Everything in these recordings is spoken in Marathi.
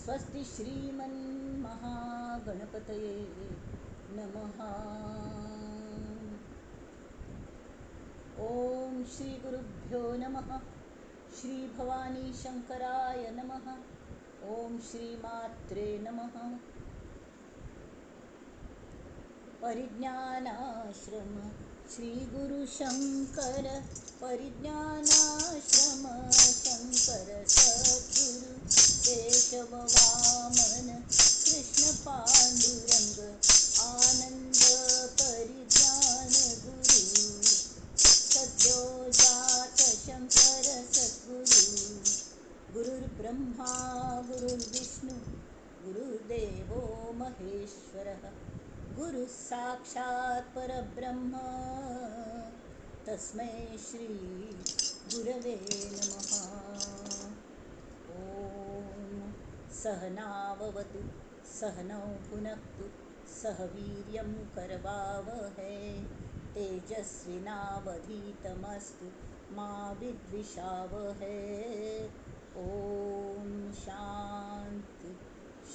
स्वस्ति श्रीमन्महागणपतये नमः। ओम श्री गुरुभ्यो नमः। श्री भवानी शंकराय नमः। ओम श्री मात्रे नमः। परिज्ञानाश्रम श्री गुरु शंकर परिज्ञानाश्रम शंकर सद्गुरु केशव वामन कृष्ण पांडुरंग आनंद परिज्ञान गुरु सद्योजात शंकर सद्गुरु गुरुर्ब्रह्मा गुरुर्विष्णु गुरुर्देवो महेश्वरः गुरु साक्षात् परब्रह्म तस्मै श्री गुरवे नमः। ओम सहनाववतु सहनौ भुनक्तु सह वीर्यं करवावहै तेजस्विनावधीतमस्तु मा विद्विषावहै। ओम शांति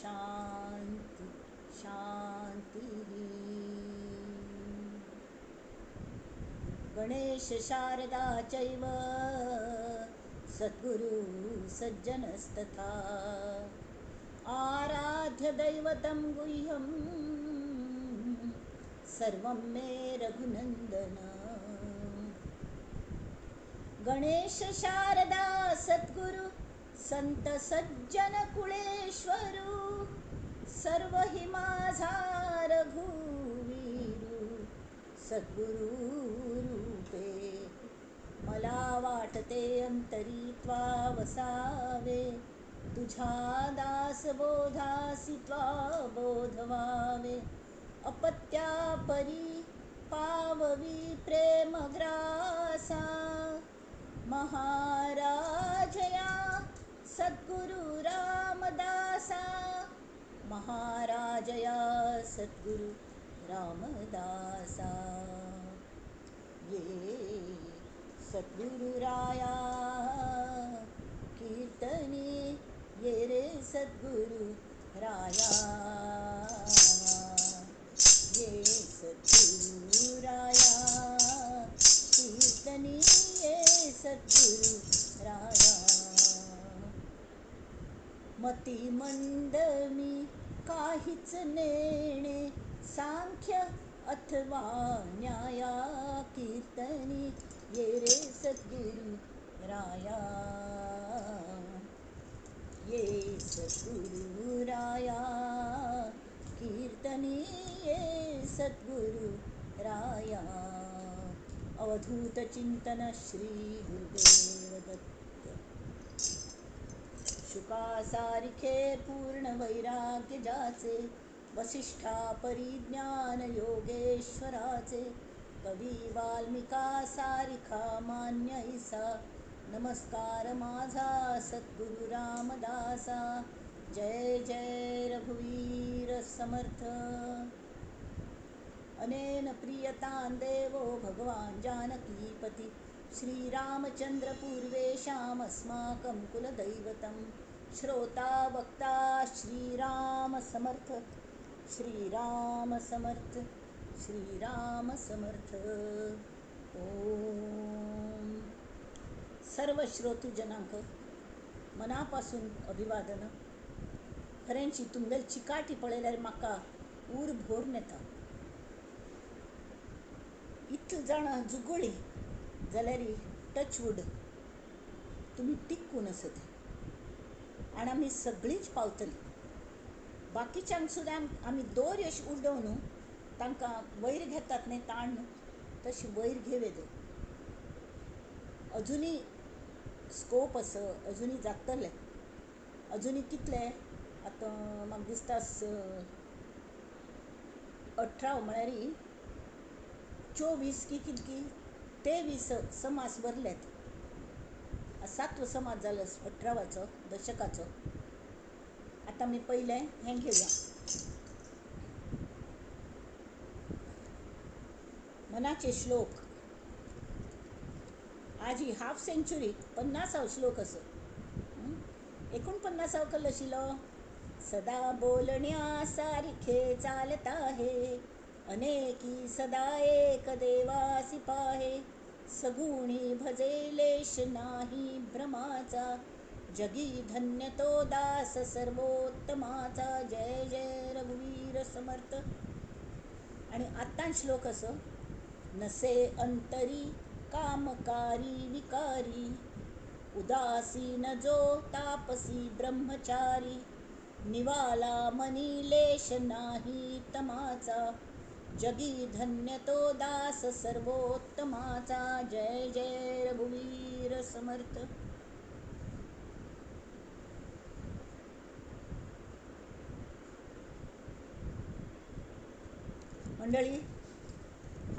शांति शांति। गणेश शारदा चैव सद्गुरु सज्जनस्तथा आराध्य दैवतं गुह्यं सर्वं मे रघुनंदन। गणेश शारदा सद्गुरु संत सज्जन कुळेश्वरू सर्व हि माझा रघुवीरू सद्गुरु रूपे मला वाटते अंतरी त्वा वसावे तुझ्या दास बोधासी त्वा बोधवावे अपत्या परी पाववी प्रेम ग्रासा महाराजया सद्गुरु रामदासा महाराजया सद्गुरु रामदासा ये सद्गुरुराया कीर्तने ये रे सद्गुरु राया ये सद्गुरुराया कीर्तने ये सद्गुरु राया मती मंद मी काहीच नेणे सांख्य अथवा न्याया कीर्तनी ये रे सद्गुरु राया ये सद्गुरु राया कीर्तनी ये सद्गुरु राया। अवधूत चिंतन श्री गुरुदेव दत्त। शुका सारिखे पूर्ण वैराग्य जाचे वसिष्ठा परिज्ञान योगेश्वराचे कवी वाल्मिका सारिखा मान्य ईसा नमस्कार माझा सद्गुरु रामदासा। जय जय रघुवीर समर्थ। अनेन प्रियतां देवो भगवान् जानकीपति श्रीरामचन्द्र पूर्वेशामस्माकं कुलदैवतं श्रोता वक्ता श्रीराम समर्थ श्रीराम समर्थ श्रीराम समर्थ। ओम सर्व श्रोतुजनांक मनापासून अभिवादन। खऱ्यांची तुमगेल चिकाटी पळयल्यार म्हाका ऊर भोर नेता। इतले जाणां जुगोळी जाल्यार टचवूड तुमी टिकून आसत आनी आमी सगळींच पावतलीं। बाकीच्यांक सुद्दां आमी दोर अशी उडोवन तांकां वयर घेतात न्ही ताण तशी वयर घेवेत। अजुनी स्कोप आसा, अजुनी जातलें। अजुनी कितले आतां म्हाका दिसता 18 म्हळ्यार 24 की कितकी 23 समास भरलेत। 7वो समास जालो 18वाचो दशकाचो। आतां आमी पयलें हें घेवया मनाचे श्लोक। आज ही हाफ सेंचुरी 50 श्लोक असो। 49 कल्लो आशिल्लो सदा बोलण्यासारखे चालत आहे, अनेकी सदा एक देवासी पाहे. सगुणी भजे लेश नाही भ्रमाचा, जगी धन्य तो दास सर्वोत्तमाचा. जय जय रघुवीर समर्थ. आणि आत्ता श्लोक असं, नसे अंतरी कामकारी विकारी, उदासीन जो तापसी ब्रह्मचारी. निवाला मनी लेश नाही तमाचा, जगी धन्य तो दास सर्वोत्तमाचा. जय जय रघुवीर समर्थ. मंडळी,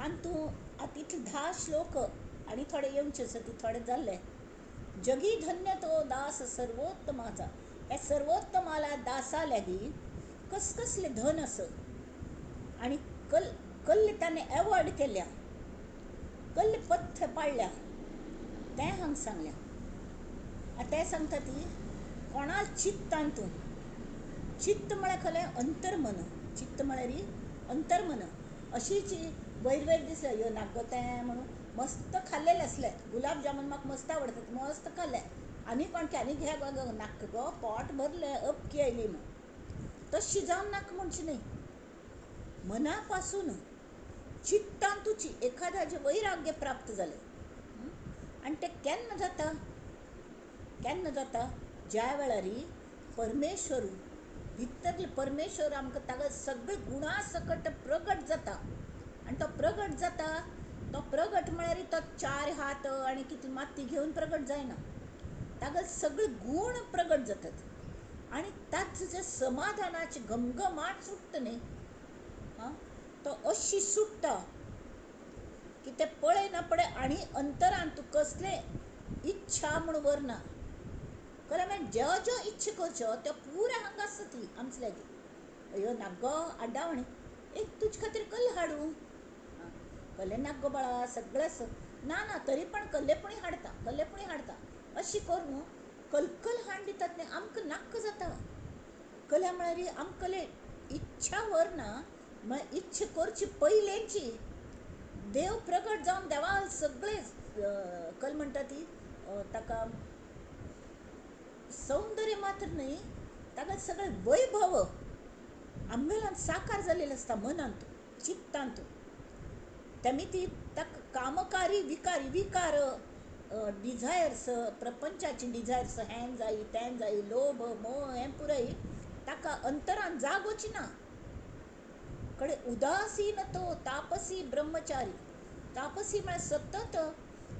आणि तू तिथे 10 श्लोक आणि थोडे येऊनचे ती थोडे जाल्ले. जगी धन्य तो दास सर्वोत्तमाचा. या सर्वोत्तमाला दासा लागी कसकसले धन असं, आणि कल्ले त्याने अवॉइड केल्या, कल्ले पथ्य पाळल्या, ते हांग सांगल्या. ते सांगता ती कोणाल चित्तान तू. चित्त म्हळ्यार खले अंतर्मन. चित्त म्हळ्यार अंतर्मन. अशीची वयर वयर दिसले ह्यो नाक गो तें म्हणून मस्त खाल्लेले असले. गुलाबजामुन म्हाका मस्त आवडतात, मस्त खाल्ले. आनी कोण की आनी घे गो नाक गो, पोट भरले, अपकी आयली म्हणून. तशी जावन नाका म्हणची न्ही. मनापासून चित्तान तुची एखाद्याचे वैराग्य प्राप्त जाले. आणि ते केन्ना जाता? केन्ना जाता? ज्या वेळार परमेश्वर भितरले परमेश्वर आमकां ताका सगळे गुणा सकट प्रगट जाता. आणि तो प्रगट जाता, तो प्रगट म्हळ्यार तो 4 हात आणि किती माती घेऊन प्रगट जायना. ताका सगळे गुण प्रगट जातात. आणि ताचे जे समाधानाचे घमघमाट सुट्टा न्ही, तो अशी सुट्टा की ते पळय ना पडे. आणि अंतरान तू कसले इच्छा म्हणून वरना कळ्ळें. मागीर ज्यो ज्यो इच्छा करच्यो त्यो पुऱ्या हांगा आसता ती आमचे लागीं. अयो नाक गो हाडा म्हणे, एक तुजे खातीर कल्ल हाडूं. कल्ले नाक गो बाळा, सगळें ना ना तरी पण कल्लेपणी हाडटा, कल्लेपणी हाडटा. अशी करून कलकल हाड दितात न्ही, आमकां नाक्क जाता. कल्या म्हळ्यार आमकां इच्छा वरना. म्हळ्यार इच्छा करची पयलेची देव प्रगट जावन देवा सगळे कल म्हणटा ती ताका सौंदर्य मात्र न्ही, ताका सगळे वैभव आमगेल्यान साकार जालेले आसता मनांत, चित्तांत. तेमी ती ताका कामकारी विकारी विकार, डिझायर्स, प्रपंचाची डिझायर्स, हें जायी तें जायी, लोभ मोह, हें पुराय ताका अंतरान जागोची ना. कडे उदासीन तो तापसी ब्रह्मचारी. तापसी म्हळ्यार सतत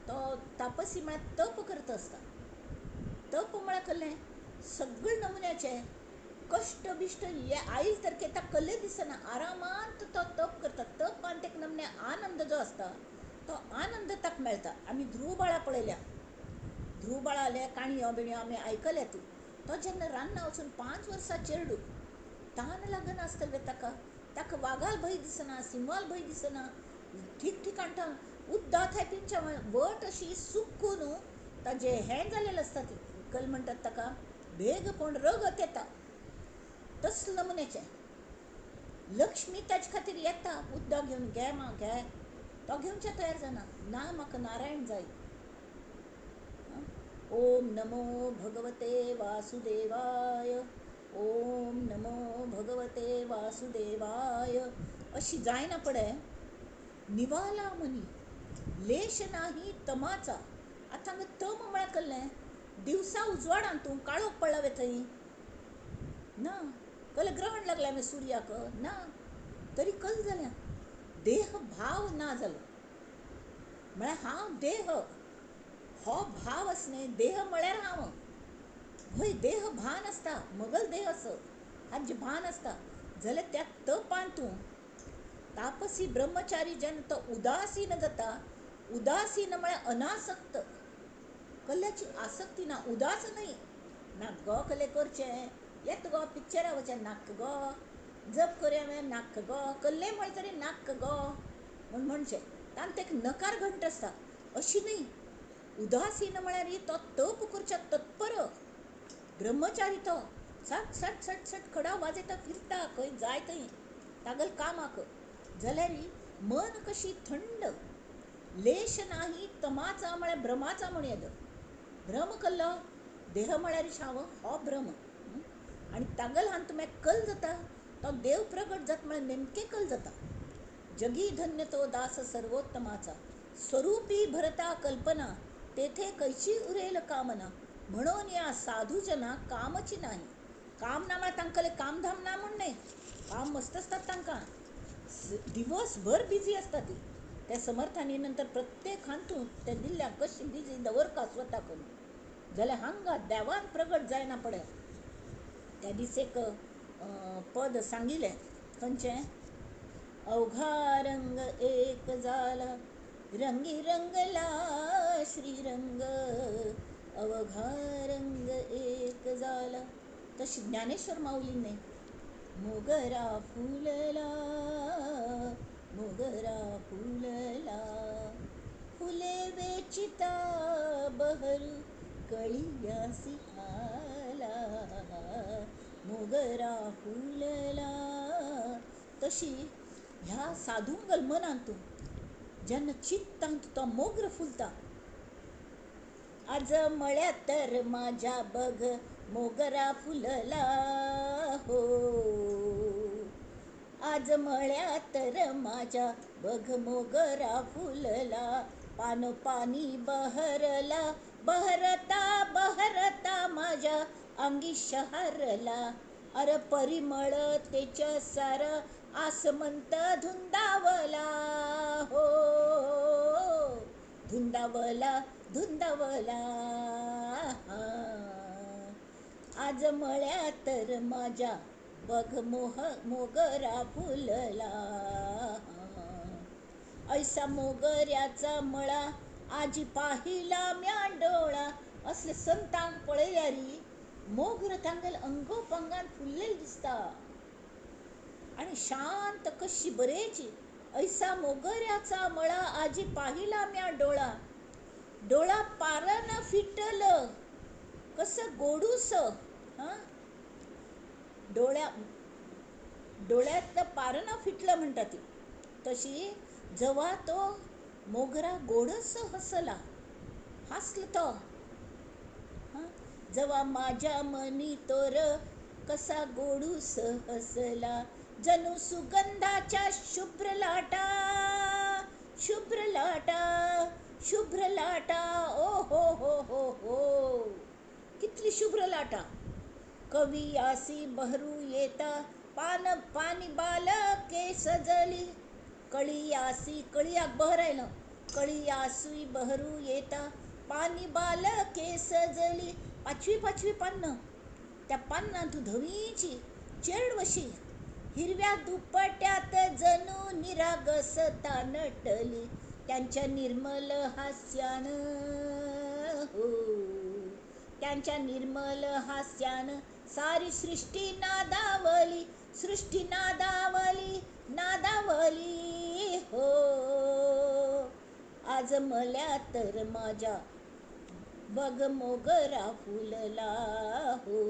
तो तापसी म्हळ्यार तप करत आसता. तप म्हळ्यार कसलें सगळे नमुन्याचे कश्ट बिश्ट आयल तरके ताका कसले दिसना. आरामांत तो तप करता. तपांत एक नमुने आनंद जो आसता, तो आनंद ताका मेळटा. आमी ध्रुव बाळा पळयल्या. ध्रुव बाळाले काणयो बिणयो आमी आयकल्यात. तो जेन्ना रान्ना वचून 5 वर्सां चेडूं, तान लागना आसतले ताका. ताका वागाल भंय दिसना, सिंहाल भंय दिसना. ठीक ठिकाणटा उद्दा थायपींच्या वट अशी सुकून ताजे हें जालेलें आसता. ती कल म्हणटात ताका भेगपण रगत येता. तसले नमुन्याचें लक्ष्मी ताजे खातीर येता उद्दा घेवन, घे मा घे. तो घेवच्या तयार जाना. ना म्हाका नारायण जाय. ओम नमो भगवते वासुदेवाय. ओम नमो भगवते वासुदेवाय. अशी जायना पडे. निवाला मनी लेश नाही तमाचा. आतां हांगा तम म्हळ्यार कसलें दिवसा उजवाडान तूं काळोख पडला थंय ना. कले ग्रहण लागलें आमी सुर्याक ना. तरी कल जाल्या देह भाव ना जालो. म्हळ्यार हांव देह, हो भाव आसा न्ही. देह म्हळ्यार हांव. हय देह भान आसता, मगल देह असो हाजे भान आसता. जाल्यार त्या तपान तूं तापसी ब्रह्मचारी जेन्ना तो उदासीन जाता. उदासीन म्हळ्यार अनासक्त. कल्ल्याची आसक्ती ना, उदास न्ही. नाक गो कले करचें, येत गो पिक्चरा वचें, नाक गो जप करया नाक गो, कल्ले म्हळ्यार तरी नाक गो म्हूण म्हणचें. तांत एक नकार घंट आसता. अशी न्ही. उदासीन म्हळ्यार तो तप करच्या तत्पर ब्रह्मचारी तो. सट सट सट सट खडा वाजयता फिरता खंय जाय थंय तागल कामाक जाल्यार मन कशी थंड लेश नाही तमाचा म्हळ्यार भ्रमाचा म्हण येद भ्रम कल्लो देह म्हळ्यार शाव हो भ्रम आणि तागल हांत तुम्ही कल जाता तो देव प्रगट जात म्हळ्यार नेमके कल जाता जगी धन्य तो दास सर्वोत्तमाचा स्वरूपी भरता कल्पना तेथे कैची उरेल कामना म्हणून या साधूजना कामची नाही काम ना म्हळ्यार तांकां कामधाम ना म्हण न्ही काम मस्त असतात तांकां दिवसभर बिझी असतात ती त्या समर्थांनी नंतर प्रत्येक हांतून त्या दिल्ल्या कशी बिझी दवरका स्वता करून जाल्यार हांगा देवान प्रगट जायना पडे त्या दीस एक पद सांगिल्लें खंयचें अवघा रंग एक जाला रंगी रंगला श्रीरंग अवघा रंग एक जाला तशी ज्ञानेश्वर माऊलीने मोगरा फुलला मोगरा फुलला फुले वेचिता बहरू कळियासी आला मोगरा फुलला तशी ह्या साधूंगल मनांतून जेन्ना चित्तांत तो मोगरो फुलता आज मळ्या तर माझ्या बघ मोगरा फुलला हो आज मळ्या तर माझ्या बघ मोगरा फुलला पान पाणी बहरला बहरता बहरता माझ्या अंगी शहरला अरे परिमळ तेच्या सार आसमंत धुंदावला हो धुंदावला धुंदावला आज मळ्या तर माझ्या बघ मोगरा फुलला ऐसा मोगऱ्याचा मळा आजी पाहिला म्या डोळा असले संतांक पळयल्यारी मोगर तांगेल अंगोपंगान फुललेली दिसता आणि शांत कशी बरेची ऐसा मोगऱ्याचा मळा आजी पाहिला म्या डोळा डोळा पारण फिटल कसं गोडूस डोळ्यात पारणं फिटलं म्हणतात ती तशी जेव्हा तो मोगरा गोडस हसला हसला तो जेव्हा माझ्या मनी तोर कसा गोडूस हसला जणू सुगंधाच्या शुभ्र लाटा शुभ्र लाटा शुभ्र लाटा ओ हो हो हो हो कितली शुभ्र लाटा कवी आसी बहरू येता पान पाणी बाल के सजली कळी आसी कळियाक बहरायलं कळी आसी बहरू येता पाणी बाल के सजली पाचवी पाचवी पानं त्या पानांतू धवीची चेडवशी हिरव्या दुपट्यात जणू निरागसता नटली त्यांच्या निर्मल हास्यान हो त्यांच्या निर्मल हास्यान सारी सृष्टी नादावली नादावली हो आज मल्या तर माझ्या बघ मोगरा फुलला हो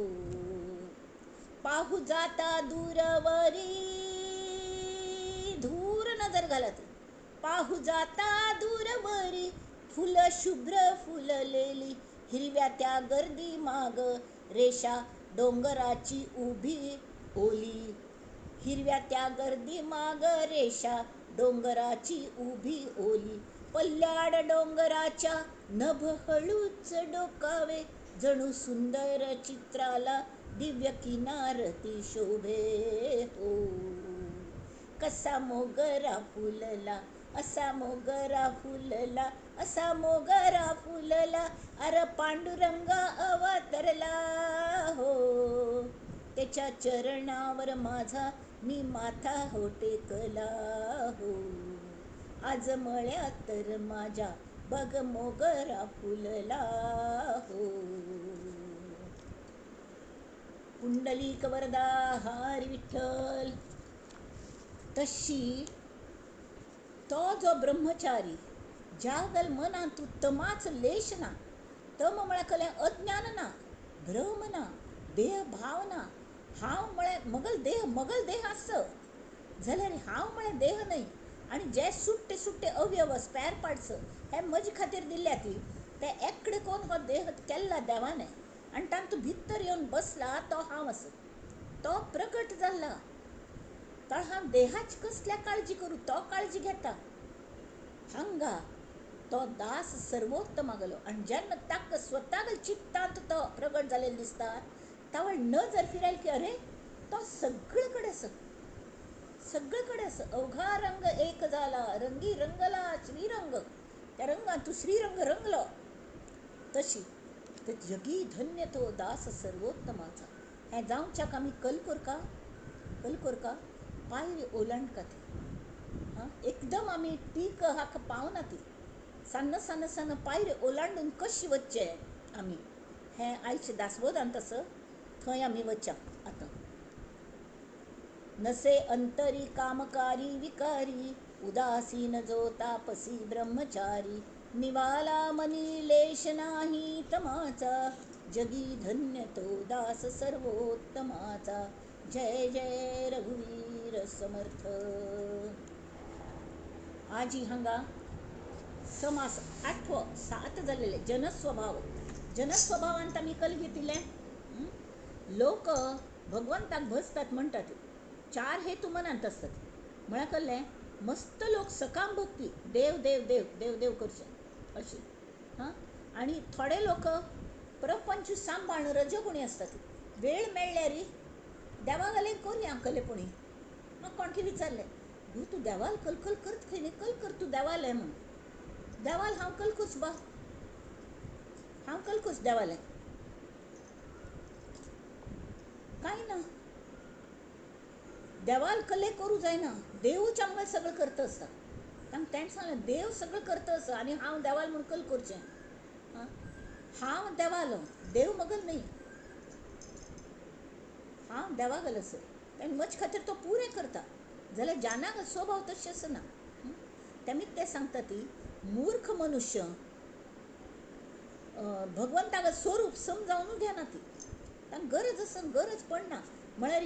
पाहू जाता दूरवरी धूर नजर घालत पाहू जाता दूरवरी फुल शुभ्र फुललेली हिरव्या त्या गर्दी माग रेषा डोंगराची उभी ओली हिरव्या त्या गर्दी माग रेषा डोंगराची उभी ओली पल्ल्याड डोंगराच्या नभ हळूच डोकावे जणू सुंदर चित्राला दिव्य किनारती शोभे हो कसा मोगरा फुलला असा मोगरा फुलला असा मोगरा फुलला अर पांडुरंग अवतरला हो त्याच्या चरणावर माझा मी माथा हो टेकला हो आज मळ्या तर माझ्या बघ मोगरा फुलला हो पुंडलिक वरदा हरी विठ्ठल तशी तो जो ब्रह्मचारी जागल मनांतू तमाच लेश ना तम म्हळ्यार कले अज्ञान ना भ्रम ना देह भावना हांव म्हळ्यार मगल देह आसता जाल्यार हांव म्हळ्यार देह न्हय आनी जे सुट्टे सुट्टे अवयव स्पॅर पार्ट्स हे म्हजे खातीर दिल्या ती ते एककडे कोण हो देह केल्ला देवाने आनी तांतूं भितर येवन बसला तो हांव आसा तो प्रकट जाल्ला तर हांव देहाची कसल्या काळजी करूं तो काळजी घेता हांगा तो दास सर्वोत्तमागलो आनी जेन्ना ताका स्वतागल चित्तांत तो प्रगट जालेलो दिसता तावळ नजर फिरायली की अरे तो सगळे कडेन आसा अवघा रंग एक जाला रंगी रंगला श्रीरंग त्या रंगात तू श्रीरंग रंगलो तशी तर जगी धन्य तो दास सर्वोत्तमाचा हें जावच्याक आमी कल करका पायरी ओलांडका ती एकदम आमी टीक हाका पावना ती सन्न सन्न सन्न पायरी ओलांडून कशी वच्चे आमी हें आयचे दासबोधांत आसा थंय आमी वच्चा आतां नसे अंतरी कामकारी विकारी उदासीन जो तापसी ब्रह्मचारी निवाला मनी लेश नाही तमाचा जगी धन्य तो दास सर्वोत्तमाचा जय जय रघुवीर समर्थ. आजी हांगा समास 8 7 जालेले जनस्वभावांत आमी कल घेतिले लोक भगवंताक भजतात म्हणटात 4 हेतू मनांत आसतात म्हळ्यार कल्लें मस्त लोक सकाम भक्ती देव देव देव देव देव करचे अशी आनी थोडे लोक प्रपंच सांबाळून रजगुणी आसतात वेळ मेळ्ळ्यार देवा घालें करुया कलेपुणी म्हाका कोणकी विचारलें घू तूं देवाल कलकल करत खंय न्ही कल कर तूं देवालें म्हूण देवाल हांव कल करच बा हांव कल करच देवालें कांय ना देवाल कले करूं जायना देवूच आमकां सगळें करता आसता तांकां तेणें सांगलें देव सगळें करता आसा आनी हांव देवाल म्हूण कल करचें हांव देवालो देव मगल न्ही हांव देवागल आसा तेणें म्हजे खातीर तो पुरें करता जाल्यार जानाक स्वभाव तशें आसना तेमीच ते सांगता ती मूर्ख मनुष्य भगवंताक स्वरूप समजावनूच घेना ती तांकां गरज आसन गरज पडना म्हळ्यार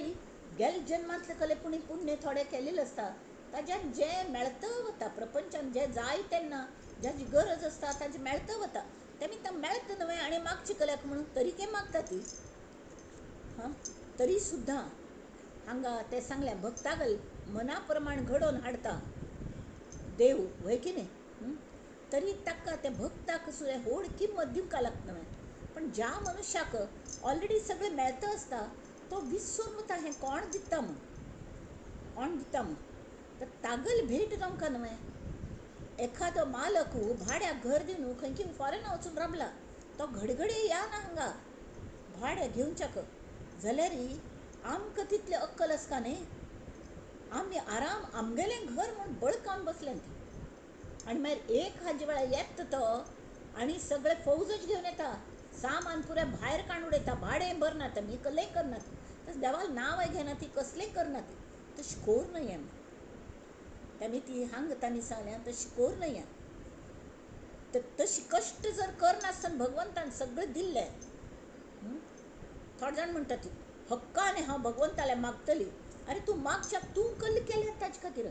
गेल्या जन्मांतले कलेपुणी पुण्य थोडे केलेले आसता ताच्यान जें मेळतं वता प्रपंचान जें जाय तेन्ना जाची गरज आसता ताजें मेळतं वता तेमी तांकां मेळता न्हय आनी मागची कल्याक म्हणून तरीके मागता ती तरी सुद्दां हांगा ते सांगलें भक्तागल मना प्रमाण घडोवन हाडटा देव वय की न्ही तरी ताका त्या भक्ताक सुद्दां व्हड किंमत दिवका लागता न्हय पण ज्या मनशाक ऑलरेडी सगळें मेळतं आसता तो विसरून वता हें कोण दिता म्हूण तर तागल भेट जावंका न्हय एखादो मालक भाड्याक घर दिवन खंयची फॉरेन वचून राबला तो घडघडी या ना हांगा भाड्या घेवच्याक जाल्यार आमकां तितलें अक्कल आसता न्ही आमी आराम आमगेलें घर म्हूण बळकावन बसलें आनी मागीर एक हाजे वेळार येता तो आनी सगळे फौजच घेवन येता सामान पुरे भायर काडून उडयता भाडें भरना तेमी कलेय करनात तशें देवाल नांवय घेना ती कसलेंय करना ती तशें कोर न्हय आमी तेमी ती हांगा तांणी सांगलें तशें कोर न्हय तशी कश्ट जर करनासतना भगवंतान सगळें दिल्लें थोडे जाण म्हणटा ती हक्काने हांव भगवंताले मागतली अरे तूं मागच्याक तूं कल्ले केलें ताजे खातीर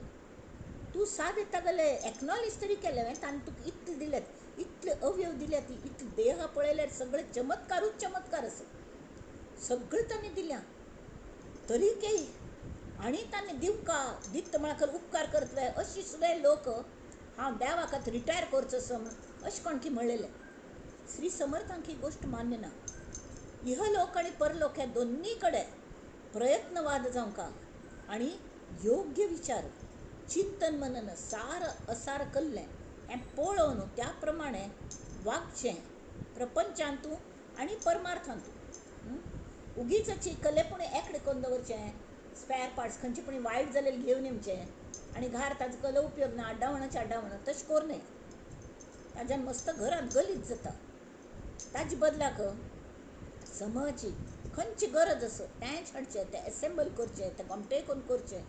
तूं सादें तागेलें एक्नॉलेज तरी केलें ताणें तुका इतलें दिलें इतले अवयव दिल्या ती इतले देह पळयल्यार सगळे चमत्कारूच चमत्कार आसा सगळें ताणें दिल्या तरीके आनी ताणें दिवका दिता म्हळ्यार उपकार करतले अशी सुद्दां लोक हांव देवा खातीर रिटायर करचो आसा अशें कोणकी म्हणलेलें श्री समर्थांक ही गोश्ट मान्य ना इहलोक आनी परलोक हे दोन्ही कडेन प्रयत्नवाद जावंका आनी योग्य विचार चिंतन मनन सार असार कल्लें हें पळोवन त्या प्रमाणे वागचें प्रपंचांतू आनी परमार्थांतू उगीच अची कलेपुणे एकडें करून दवरचें स्पॅर पार्ट्स खंयचे पुणी वायट जालेले घेवन येवचें आनी घार ताजो कलो उपयोग ना आड्डावणाचें आड्डावण तशें कोर न्हय ताज्यान मस्त घरांत गलीज जाता ताजे बदलाक समची खंयची गरज आसा तेंच हाडचें तें एसेंबल करचें तें गोमटे करून करचें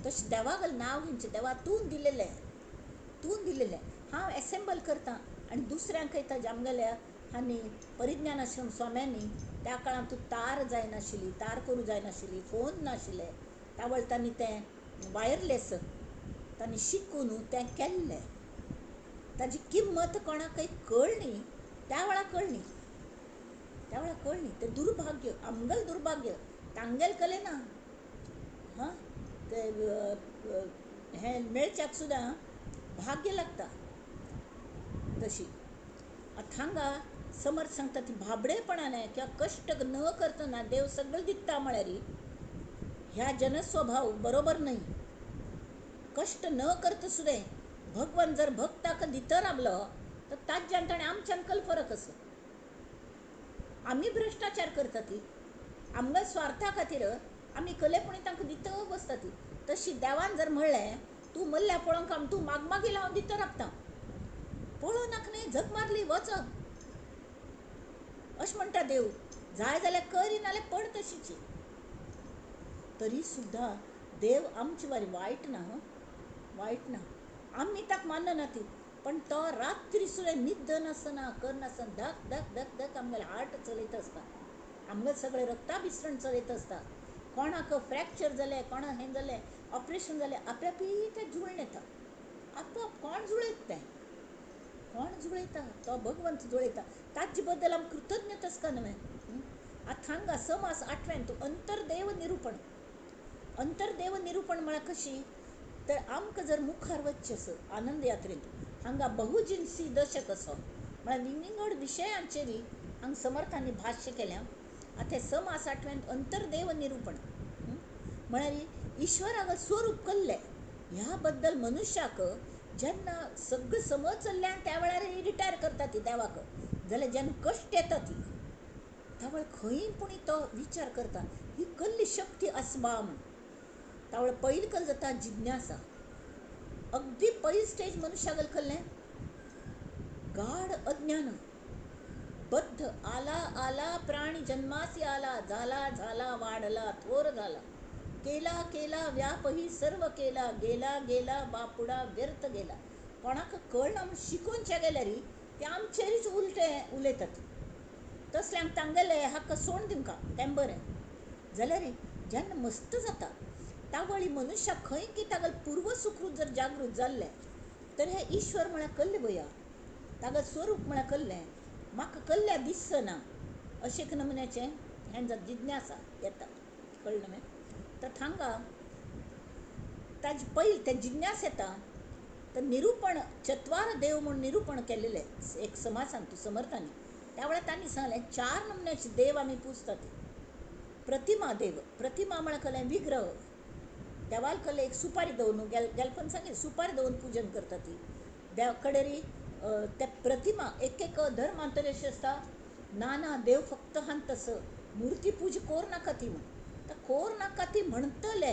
तशें देवागल नांव घेवचें देवा तूं दिलेलें हांव एसेंबल करतां आनी दुसऱ्यांक कयता आमगेल्या आनी परिज्ञानाश्रम स्वाम्यांनी त्या काळांत तार जायनाशिल्ली, तार करूं जायनाशिल्ली, फोन नाशिल्ले, त्या वेळार तांणी तें वायरलेस तांणी शिकून तें केल्लें. ताजी किंमत कोणाकय कळ्ळी, त्या वेळार कळ्ळी, त्या वेळार कळ्ळी. तें दुर्भाग्य, आमगेल दुर्भाग्य, तांगेल कले ना. हां, ते हें मेळच्याक सुद्दां भाग्य लागता तशी. आतां हांगा समर्थ सांगता ती भाबडेपणाने किंवा कश्ट न करतना देव सगळं दिता म्हळ्यार ह्या जनस्वभाव बरोबर नाही. कष्ट न करता सुद्दां भगवान जर भक्ताक दिता रावलो तर ताच्यान ताणें आमच्यान कल फरक आसा. आमी भ्रश्टाचार करता ती आमच्या स्वार्था खातीर आमी कलेपणी तांकां दिता बसता ती. तशी देवान जर म्हणलें तूं मल्ल्या पळोवंक तूं मागील हांव दिता रावता, पळोवं नाका न्ही, झक मारली वच अशें म्हणटा देव. जाय जाल्यार करी नाल्यार पड तशीची. तरी सुद्दां देव आमची वारी वायट ना, वायट ना. आमी ताका मानना ती, पण तो रात्री सुद्दां न्हिद नासतना करनासतना धक धक धक धक आमगेले हार्ट चलयत आसता, आमगेलें सगळें रक्ताभिसरण चलयत आसता. कोणाक फ्रॅक्चर जालें, कोणाक हें जालें, ऑपरेशन जालें, आपल्यापी तें जुळून येता. आपोआप कोण जुळयता तें, कोण जुळयता? तो भगवंत जुळयता. ताजे बद्दल आमी कृतज्ञ आसता न्हय. आतां हांगा समास 8व्यान तूं अंतर्देव निरूपण. अंतर्देव निरूपण म्हळ्यार कशी तर आमकां जर मुखार वचचें आसत आनंद यात्रेंत, हांगा बहुजिन्सी दशक असो म्हळ्यार विंगड विशयांचेर हांगा समर्थांनी भाश्य केल्या. आतां समास 8व्यान अंतर्देव निरूपण म्हळ्यार ईश्वराक स्वरूप कल्लें ह्या बद्दल मनुश्याक जेन्ना सगळें समज चल्ल्यान त्या वेळार रिटायर करता ती देवाक, जाल्यार जेन्ना कश्ट येता ती त्या वेळार खंय पूण तो विचार करता ही कसली शक्ती आसबा म्हूण. त्या वेळार पयली कल जाता जिज्ञासा. अगदी पयली स्टेज मनुश्यागेल कसलें गाढ अज्ञान, बद्ध आला आला प्राणी जन्मासी आला, झाला झाला वाढला थोर झाला, केला केला व्यापही सर्व केला, गेला गेला बापुडा व्यर्थ गेला. कोणाक कळना म्हूण शिकूनचे गेल्यार ते आमचेरच उलटें उलयतात. तसल्यांक तांगेले हाका सोड दिवंका तें बरें. जाल्यार जेन्ना मस्त जाता त्या वेळी मनुश्याक खंय की तागेलें पूर्व सुकृत जर जागृत जाल्लें तर हें ईश्वर म्हळ्यार कसलें भया, तागेलें स्वरूप म्हळ्यार कसलें, म्हाका कसलें दिसना अशें एक नमुन्याचें हें जिज्ञासा येता. कळ्ळें न्हय. तर हांगा ताजे पयलीं तें जिज्ञास येता. तर निरूपण चत्वार देव म्हणून निरूपण केलेलें एक समासान तूं समर्थांनी. त्या वेळार तांणी सांगलें 4 नमुन्याचे देव आमी पुजतात. प्रतिमा देव, प्रतिमा म्हळ्यार कसलें विग्रह. देवाल कसलें एक सुपारी दवरून गेलपण सांगे सुपारी दवरून पुजन करता ती देव कडेरी. ते प्रतिमा एक एक धर्मांतर अशें आसता ना देव फक्त हांत तसं मुर्ती पुजा कोर नाका ती म्हण. तर कोर नाका ती म्हणटले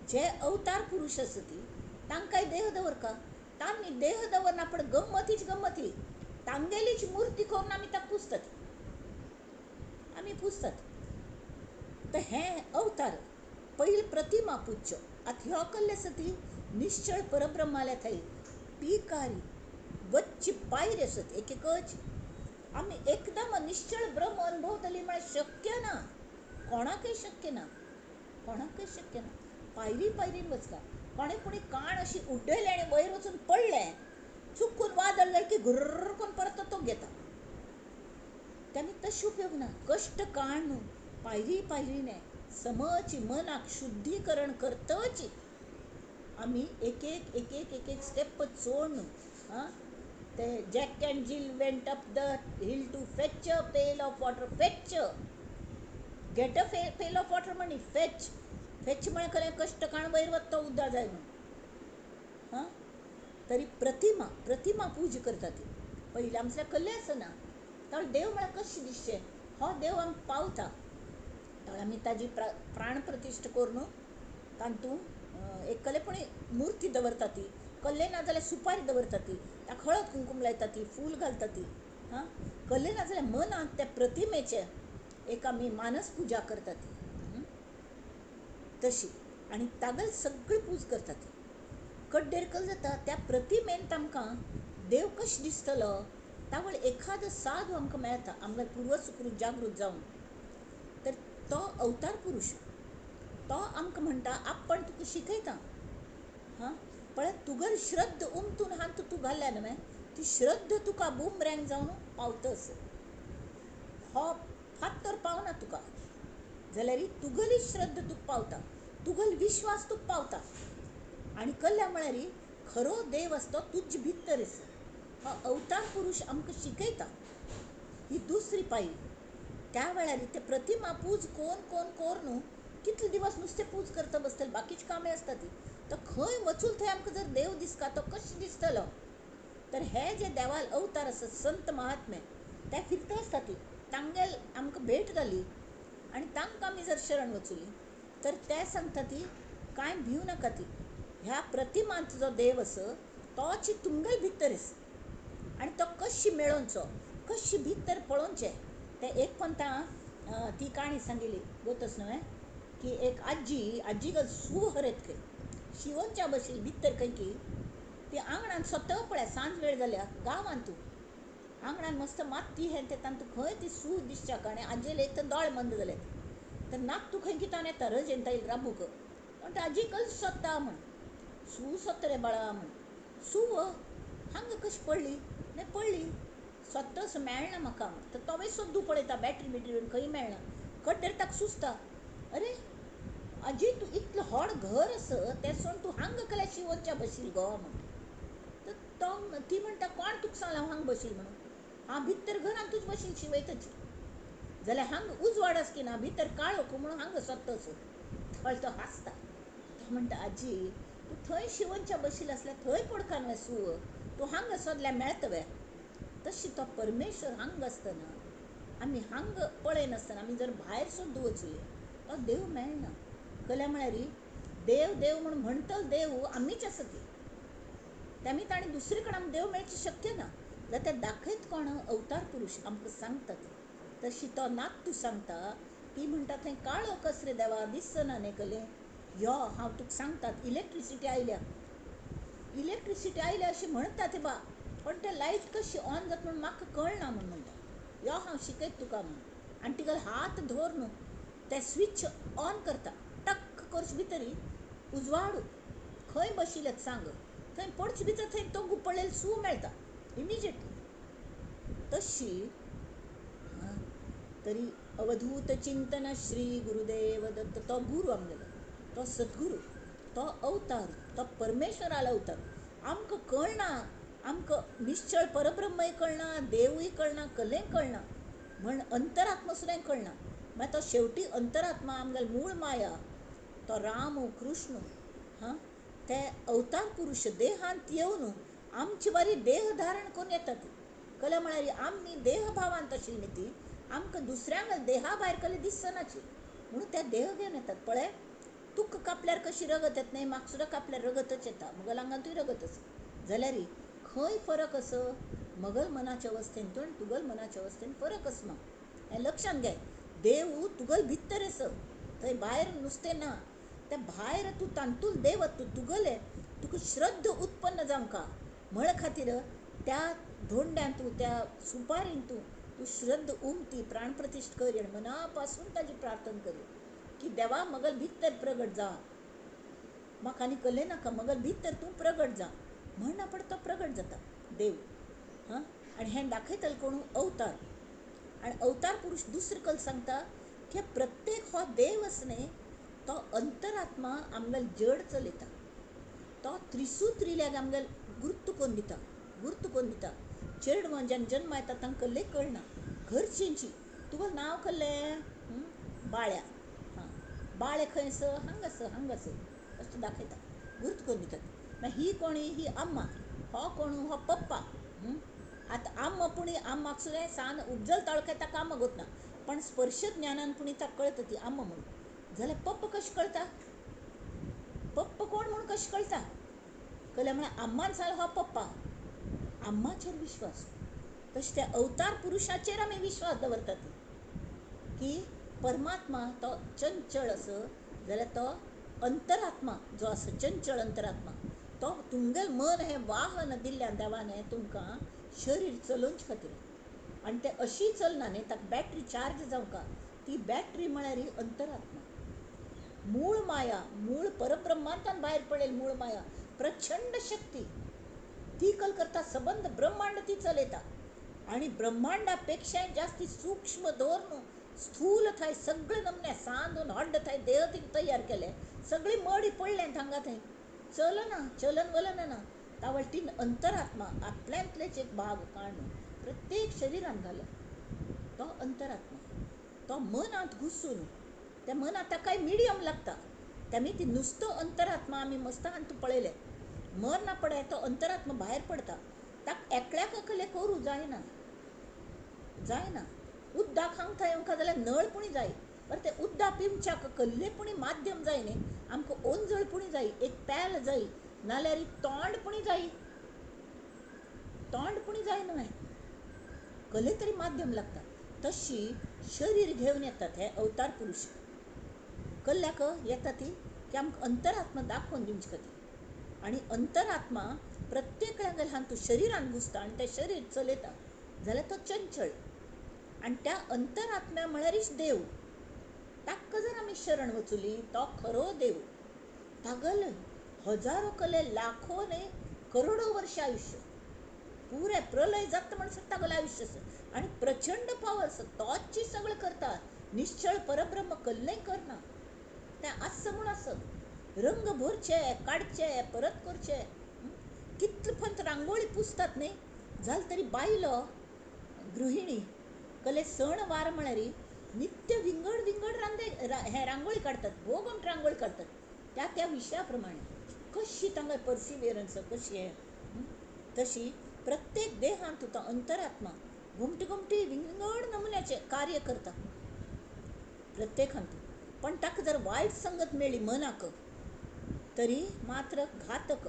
जे अवतार पुरुश आसा ती तांकांय देह दवरका. तांणी देह दवरना पण गंमती तांगेलीच मुर्ती करून आमी ताका पुजतात, आमी पुजतात. तर हें अवतार पयली प्रतिमा पुजच्यो. आतां ह्यो कसले आसा ती निश्चळ परब्रह्माल्या थंय पिकारी वच्ची पायरी आसत एक एकच. आमी एकदम निश्चळ ब्रह्म अनुभवतली म्हळ्यार शक्य ना, कोणाकय शक्य ना, कोणाकय शक्य ना. पायरी पायरीन वचका. कोणे पुणी काण अशी उड्डयली आनी वयर वचून पडलें, चुकून वादळ जालें की घुर्र करून परत तो घेता. त्यांनी तशी उपयोग ना. कष्ट काण न्हू, पायरी पायरीने समची मनाक शुद्धीकरण करतची आमी एक एक स्टेप चोड न्हू. हां, ते Jack and Jill went up the hill to fetch a pail of water. Fetch get a pail of water म्हणी फेच. फेच म्हळ्यार खरें कश्ट काण वयर वता उदक जाय म्हणून. हां, तरी प्रतिमा पूजा करता ती पयली आमच्या कसलें आसना. तर देव म्हळ्यार कशें दिसचें हो देव आमी पावता तर आमी ताजी प्राण प्रतिश्ठ करून तातूंत एक कलेपणी मुर्ती दवरता ती. कल्ले ना जाल्यार सुपारी दवरता ती, ताका हळद कुंकूम लायता ती, फूल घालता ती. हां, कल्ले ना जाल्यार मनांत त्या प्रतिमेचे एक आमी मानस पुजा करता ती तशी. आनी तागेल सगळी पूज करता ती. कड्डेर कल जाता त्या प्रतिमेंत आमकां देव कशें दिसतलो तावळ एखादं साधू आमकां मेळटा आमकां पूर्व सुकृत जागृत जावन, तर तो अवतार पुरुश तो आमकां म्हणटा आपण तुका शिकयता. हां पळय तुगेल श्रद्ध उमतून हात तूं घाल्ल्या न्हय ती श्रद्ध तुका बुमरँग जावन पावतस. हो फात्तर पावना तुका जाल्यार तुगेली श्रद्ध तुका पावता, तुगेल विश्वास तुका पावता. आनी कल्ल्या म्हळ्यार खरो देव आसता तो तुजे भितर आसा. हो अवतार पुरुश आमकां शिकयता ही दुसरी पायरी. त्या वेळार ते प्रतिमा पूज कोण कोण कोर न्हू कितले दिवस नुस्तें पूज करता बसतले, बाकीची कामे आसता ती. तर खंय वचून थंय आमकां जर देव दिसता तो कशें दिसतलो, तर हे जे देवाल अवतार आसा संत महात्मे ते फिरता आसता ती तांगेल आमकां भेट जाली आनी तांकां आमी जर शरण वचुली तर ते सांगता ती कांय भिवू नाका ती. ह्या प्रतिमांत जो देव आसा तोच तुमगेल भितर आसा आनी तो कशी मेळोवचो, कशी भितर पळोवचें ते एक पंता ती काणी सांगिल्ली गोतस न्हय की एक आजीक सू हरत खंय शिवनच्या बशील भितर खंय की ती आंगणान सोत पळय सांज वेळ जाल्या गांवांत तूं आंगणान मस्त माती हे ते तांतू खंय ती सू दिसच्याक आनी आजेल एक तर दोळ बंद जाले तर नाक तूं खंय कितान येता रजेंता येईल राबूक पण आजीकच सोदता म्हण सू सोत्त रे बाळा म्हण. सू हांगा कशी पडली नाही पडली सोत्तस मेळना म्हाका म्हण. तर तोवे सोदू पळयता बॅटरी बिटरी खंय मेळना कड्डेर ताका सुचता अरे आजी तूं इतलो व्हड घर आसा तें सोड तूं हांगा केल्या शिवनच्या बशील गो म्हण. तर तो ती म्हणटा कोण तुका सांगला हांगा बशील म्हणून, हांव भितर घरान तुजे बशील शिवयतची जाल्यार हांगा उजवाड आसा की ना भितर काळोख म्हणून हांगा सोदतस. तो हांसता तो म्हणटा आजी तूं थंय शिवनच्या बशील आसल्यार थंय पडका न्हय सू, तूं हांगा सोदल्यार मेळतवे. तशी तो परमेश्वर हांगा आसतना आमी हांगा पळयनासतना आमी जर भायर सोदूं वचुले तो देव मेळना. कल्या म्हळ्यार देव देव म्हणून म्हणटलो देव आमीच आसा ती त्यामी ताणी दुसरे कडेन आमकां देव मेळची शक्य ना. जाल्यार ते दाखयत कोण अवतार पुरुश आमकां सांगतात. तशी तो नात तूं सांगता ती म्हणटा थंय काळोख आस रे देवा दिसना न्ही कले यो हांव तुका सांगतात इलेक्ट्रिसिटी आयल्या अशी म्हणटा ते बा पण ते लायट कशी ऑन जाता म्हणून म्हाका कळना म्हणून म्हणटा. यो हांव शिकयत तुका म्हणून आनी तिगेलो हात धर न्हू ते स्विच ऑन करता टक करचे भितर उजवाड खंय बशिल्लें सांग थंय पडचे भितर थंय तो गुपळ्ळेलो सू मेळटा इमिजिएटली. तशी तरी अवधूत चिंतन श्री गुरुदेव दत्त तो गुरू आमगेलो तो सद्गुरू तो अवतार तो परमेश्वरालो अवतार. आमकां कळना आमकां निश्चळ परब्रह्मय कळना देवूय कळना कलेय कळना म्हण अंतरात्मा सुद्दां कळना. मागीर तो शेवटी अंतरात्मा आमगेलो मूळ माया तो राम कृष्ण ते अवतार पुरुश देहांत येवन आमची बरी देह धारण करून येतात. कला म्हळ्यार आमी देह भावांत आशिल्ली ती आमकां दुसऱ्यांक देहा भायर कले दिसनाची म्हणून ते देह घेवन येतात. पळय तुका कापल्यार कशी रगत येता न्ही म्हाका सुद्दां कापल्यार रगतच येता म्हगेल्या आंगांतूय रगत आसा जाल्यार खंय फरक आसा म्हगेल मनाच्या अवस्थेंतून आनी तुगेल मनाच्या अवस्थेंत फरक आसा हें लक्षांत घे. देव तुगेल भितर आसा थंय भायर नुस्तें ना ते भायर तूं तांतूल देव तूं तुगेलें तुका श्रद्ध उत्पन्न जावंका म्हळ खातीर त्या धोंड्यान तूं त्या सुपारीन तूं श्रद्ध उमती प्राणप्रतिश्ठ कर आनी मना पासून ताजी प्रार्थना कर की देवा म्हगेल भितर प्रगट जा म्हाका आनी कले नाका म्हगेल भितर तूं प्रगट जा म्हणना पण तो प्रगट जाता देव. आनी हें दाखयतलो कोण अवतार आनी अवतार पुरुश दुसरे कल सांगता की प्रत्येक हो देव आसा न्ही तो अंतरात्मा आमगेल जड चलयता. तो त्रिसूत्रील्याक आमगेल गुर्त करून दिता चेडवां जेन्ना जल्म येता तांकां कसलें कळना घरचींची तुगेलें नांव कसलें बाळ्या बाळे खंय आसा हांगा आसा अशें दाखयता गुर्त करून दितात. मागीर ही कोणी ही अम्मा हो कोण हो पप्पा. आतां अम्मा पुणी अम्माक सुद्दां सान उपजल ताळो ताका अम्मा गोतना पण स्पर्श ज्ञानान पुणी ताका कळटा ती अम्मा म्हणून. जाल्यार पप्पा कशें कळटा पप्पा कोण म्हणून कशें कळटा कळ्ळें म्हळ्यार अम्मान सांगलें हो पप्पा अम्माचेर विश्वास. तशें त्या अवतार पुरुशाचेर आमी विश्वास दवरतात की परमात्मा तो चंचळ आसा जाल्यार तो अंतरात्मा जो आसा चंचळ अंतरात्मा तो तुमगेल मन हें वाहन दिल्ल्यान देवान हें तुमकां शरीर चलोवंचे खातीर आनी ते अशी चलना न्ही ताका बॅटरी चार्ज जावंका ती बॅटरी म्हळ्यार ही अंतरात्मा मूळ माया मूळ परब्रह्मांतान भायर पडलेली मूळ माया प्रचंड शक्ती ती कल करता सबंद ब्रह्मांड ती चलयता आणि ब्रह्मांडापेक्षा जास्ती सूक्ष्म धोरण स्थूल थाय सगळे नमने सांदून हड्ड थाय देह ती तयार केले सगळी मडी पडले हांगा थंय चलना चलन वलन ना तावळटीन अंतरात्मा आपल्यातलेच एक भाग काढून प्रत्येक शरीरान घाल तो अंतरात्मा तो मनात घुसून त्या मनात काय मिडियम लागता त्यामुळे ती नुसतं अंतरात्मा आम्ही मस्त हांतू पळयले मन ना पडे तो अंतरात्मा भायर पडता ताक एकल्याक कले करू जायना जायना उदक खावंक थंय आमकां जाल्यार नळपुणी जाय बरें ते उदक पिवच्याक कल्लेपुणी माध्यम जाय न्ही आमकां ओंजळपुणी जाय एक पॅल जाय नाल्यार तोंडपुणी जाय तोंडपुणी जाय न्हय कले तरी माध्यम लागता तशी शरीर घेवन येतात हे अवतार पुरुष कल्ल्याक येता ती की आमकां अंतरात्मा दाखोवन दिवचे खातीर आनी अंतरात्मा प्रत्येक हांतू तूं शरिरान घुसता आनी तें शरीर चलयता जाल्यार तो चंचळ आनी त्या अंतरात्म्या म्हळ्यारच देव ताका जर आमी शरण वचुली तो खरो देव तागल हजारो कले लाखो न्ही करोडो वर्ष आयुश्य पुरे प्रलय जाता म्हणसर तागल आयुश्य आनी प्रचंड पावर तोच सगळें करता निश्चळ परब्रह्म कल्लें करना तें आस म्हूण आसत रंग भरचे काडचे परत करचे कितले पंत रांगोळी पुसतात न्ही जाल्यार तरी बायलो गृहिणी कले सण वार म्हळ्यार नित्य विंगड विंगड हे रांगोळी काडतात भोगमट रांगोळी काडतात त्या त्या विशया प्रमाणे कशी तांकां पर्सिवियरन्स कशी हे तशी प्रत्येक देहांत तो अंतरात्मा घुमटी घुमटी विंगड नमुन्याचे कार्य करता प्रत्येकांत पण ताका जर वायट संगत मेळ्ळी मनाक तरी मात्र घातक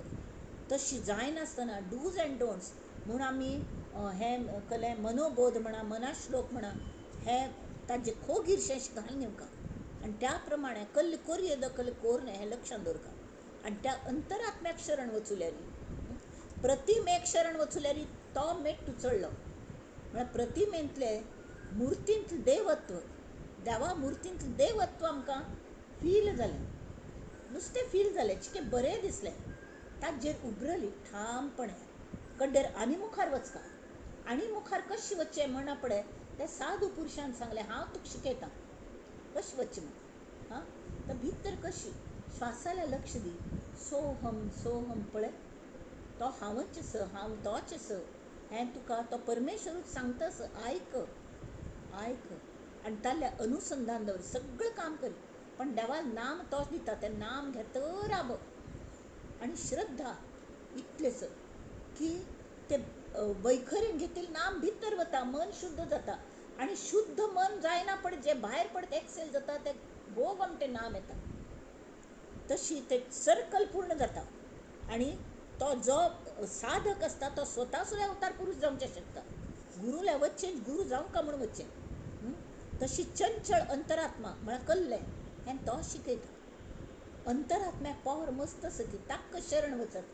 तशी जायनासतना डूज अँड डोंट्स म्हूण आमी हे कले मनोबोध म्हणा मनाश्लोक म्हणा हे ताजे खोगिरशें घालून येवका आनी त्या प्रमाणे कल्ल कोरये दखल कोरणे हें लक्षांत दवरका आनी त्या अंतरात्म्याक शरण वचुल्यारी प्रतिमेक शरण वचुल्यारी तो मेट्टू चडलो म्हळ्यार प्रतिमेंतले मुर्तींतलें देवत्व देवा मुर्तींतलें देवत्व आमकां फील जालें नुस्तें फील जालें चिकें बरें दिसलें ताजेर उबरली ठामपणे कड्डेर आनी मुखार वचका आनी मुखार कशें वचचें म्हणा पळय तें साधू पुरुशान सांगलें हांव तुका शिकयतां कशें वचचें म्हूण हां तर भितर कशी श्वासाला लक्ष दी सोहम सोहम पळय तो हांवच हांव तोच हें तुका तो परमेश्वरूच सांगतास आयक आयक आनी ताल्ल्या अनुसंधान दवर सगळें काम करी पण देवा नाम तोच दिता तें नाम घेत राब आनी श्रद्धा इतलेच की ते वैखरीन घेतील नाम भितर वता मन शुद्ध जाता आनी शुद्ध मन जायना पण जे भायर पडत एक्सेल जाता ते भोगमटे नाम येता तशी ते सर्कल पूर्ण जाता आनी तो जो साधक आसता तो स्वता सुद्दां अवतार पुरुष जावचे शकता गुरुल्या वच्चें गुरु जावं का म्हणून वच्चें तशी चंचळ अंतरात्मा म्हळ्यार कल्लें हें तो शिकयता अंतरात्म्याक पावर मस्त आसा ती ताका शरण वचत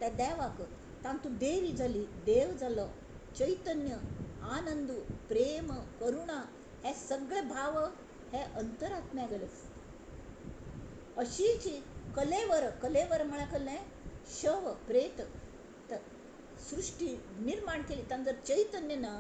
त्या देवाक तातूंत देवी जाली देव जालो चैतन्य आनंद प्रेम करुणा हे सगळे भाव हे अंतरात्म्याक गरज अशीच कलेवर कलेवर म्हळ्यार कल्लें शव प्रेत सृष्टी निर्माण केली तांत जर चैतन्य ना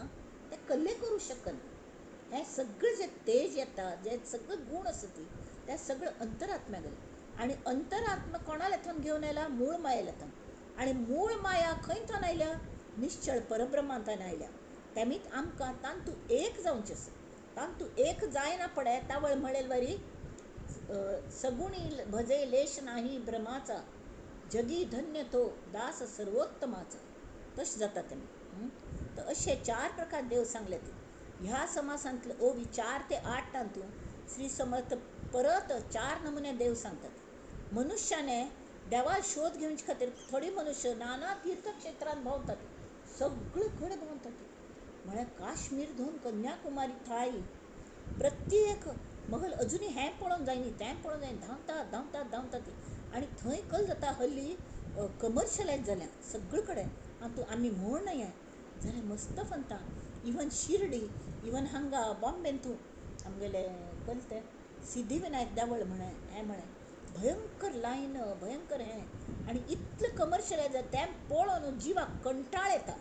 ते कल्ले करू शकना हे सगळे जे तेज येता जे सगळे गुण आसत ते सगळे अंतरात्म्याक गेले आनी अंतरात्मा कोणाला थंय घेवन आयला मूळ मायेला थंय आनी मूळ माया खंय थंय आयल्या निश्चळ परब्रह्मांतान आयल्या तेमीत आमकां तांतू एक जावचें आसा तांतू एक जायना पडे तावळ म्हणेल वरी सगुणी भजे लेश नाही भ्रमाचा जगी धन्य तो दास सर्वोत्तमाचा तशें जाता तेमी तर अशे 4 प्रकार देव सांगले ते ह्या समासांतले ओवी 4 ते 8 तांतू श्री समर्थ परत 4 नमुने देव सांगतात मनुष्याने देवाल शोध घेवचे खातीर थोडी मनुष्य नाना तीर्थक्षेत्रांत भोंवतात सगळे कडेन भोंवतात म्हळ्यार काश्मीर धरून कन्याकुमारी थाय प्रत्येक मगल अजुनी हें पळोवंक जाय न्ही तें पळोवंक जाय धांवतात धांवतात धांवतात ती आनी थंय कल जाता हल्ली कमर्शलायज जाल्या सगळे कडेन आमी म्हूण नये जाल्यार मस्त फंता. इवन शिर्डी, इवन हांगा बॉम्बेन तूं आमगेले खंय तें सिद्धिविनायक देवळ म्हणे हें म्हणे भयंकर लायन, भयंकर हें, आनी इतलें कमर्शियलायज तें पळोवन जिवाक कंटाळ येता.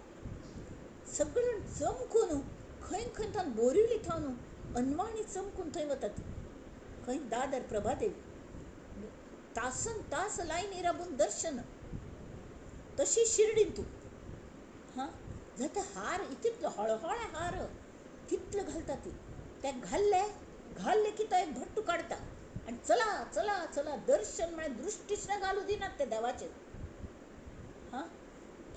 सगळें चमकून खंय खंय थावन बोरिवली थावन अनवाणी चमकून थंय वतात. खंय दादर प्रभादेवी तासन तास लायनी राबून दर्शन. तशी शिर्डीन तूं हां जाल्यार ते हार इतलो हळहळे हार कितले घालता ती. ते घाल्ले की तो एक भट्टू काडटा आनी चला चला चला दर्शन म्हळ्यार दृश्टीच न घालूं दिनात ते देवाचेर. हां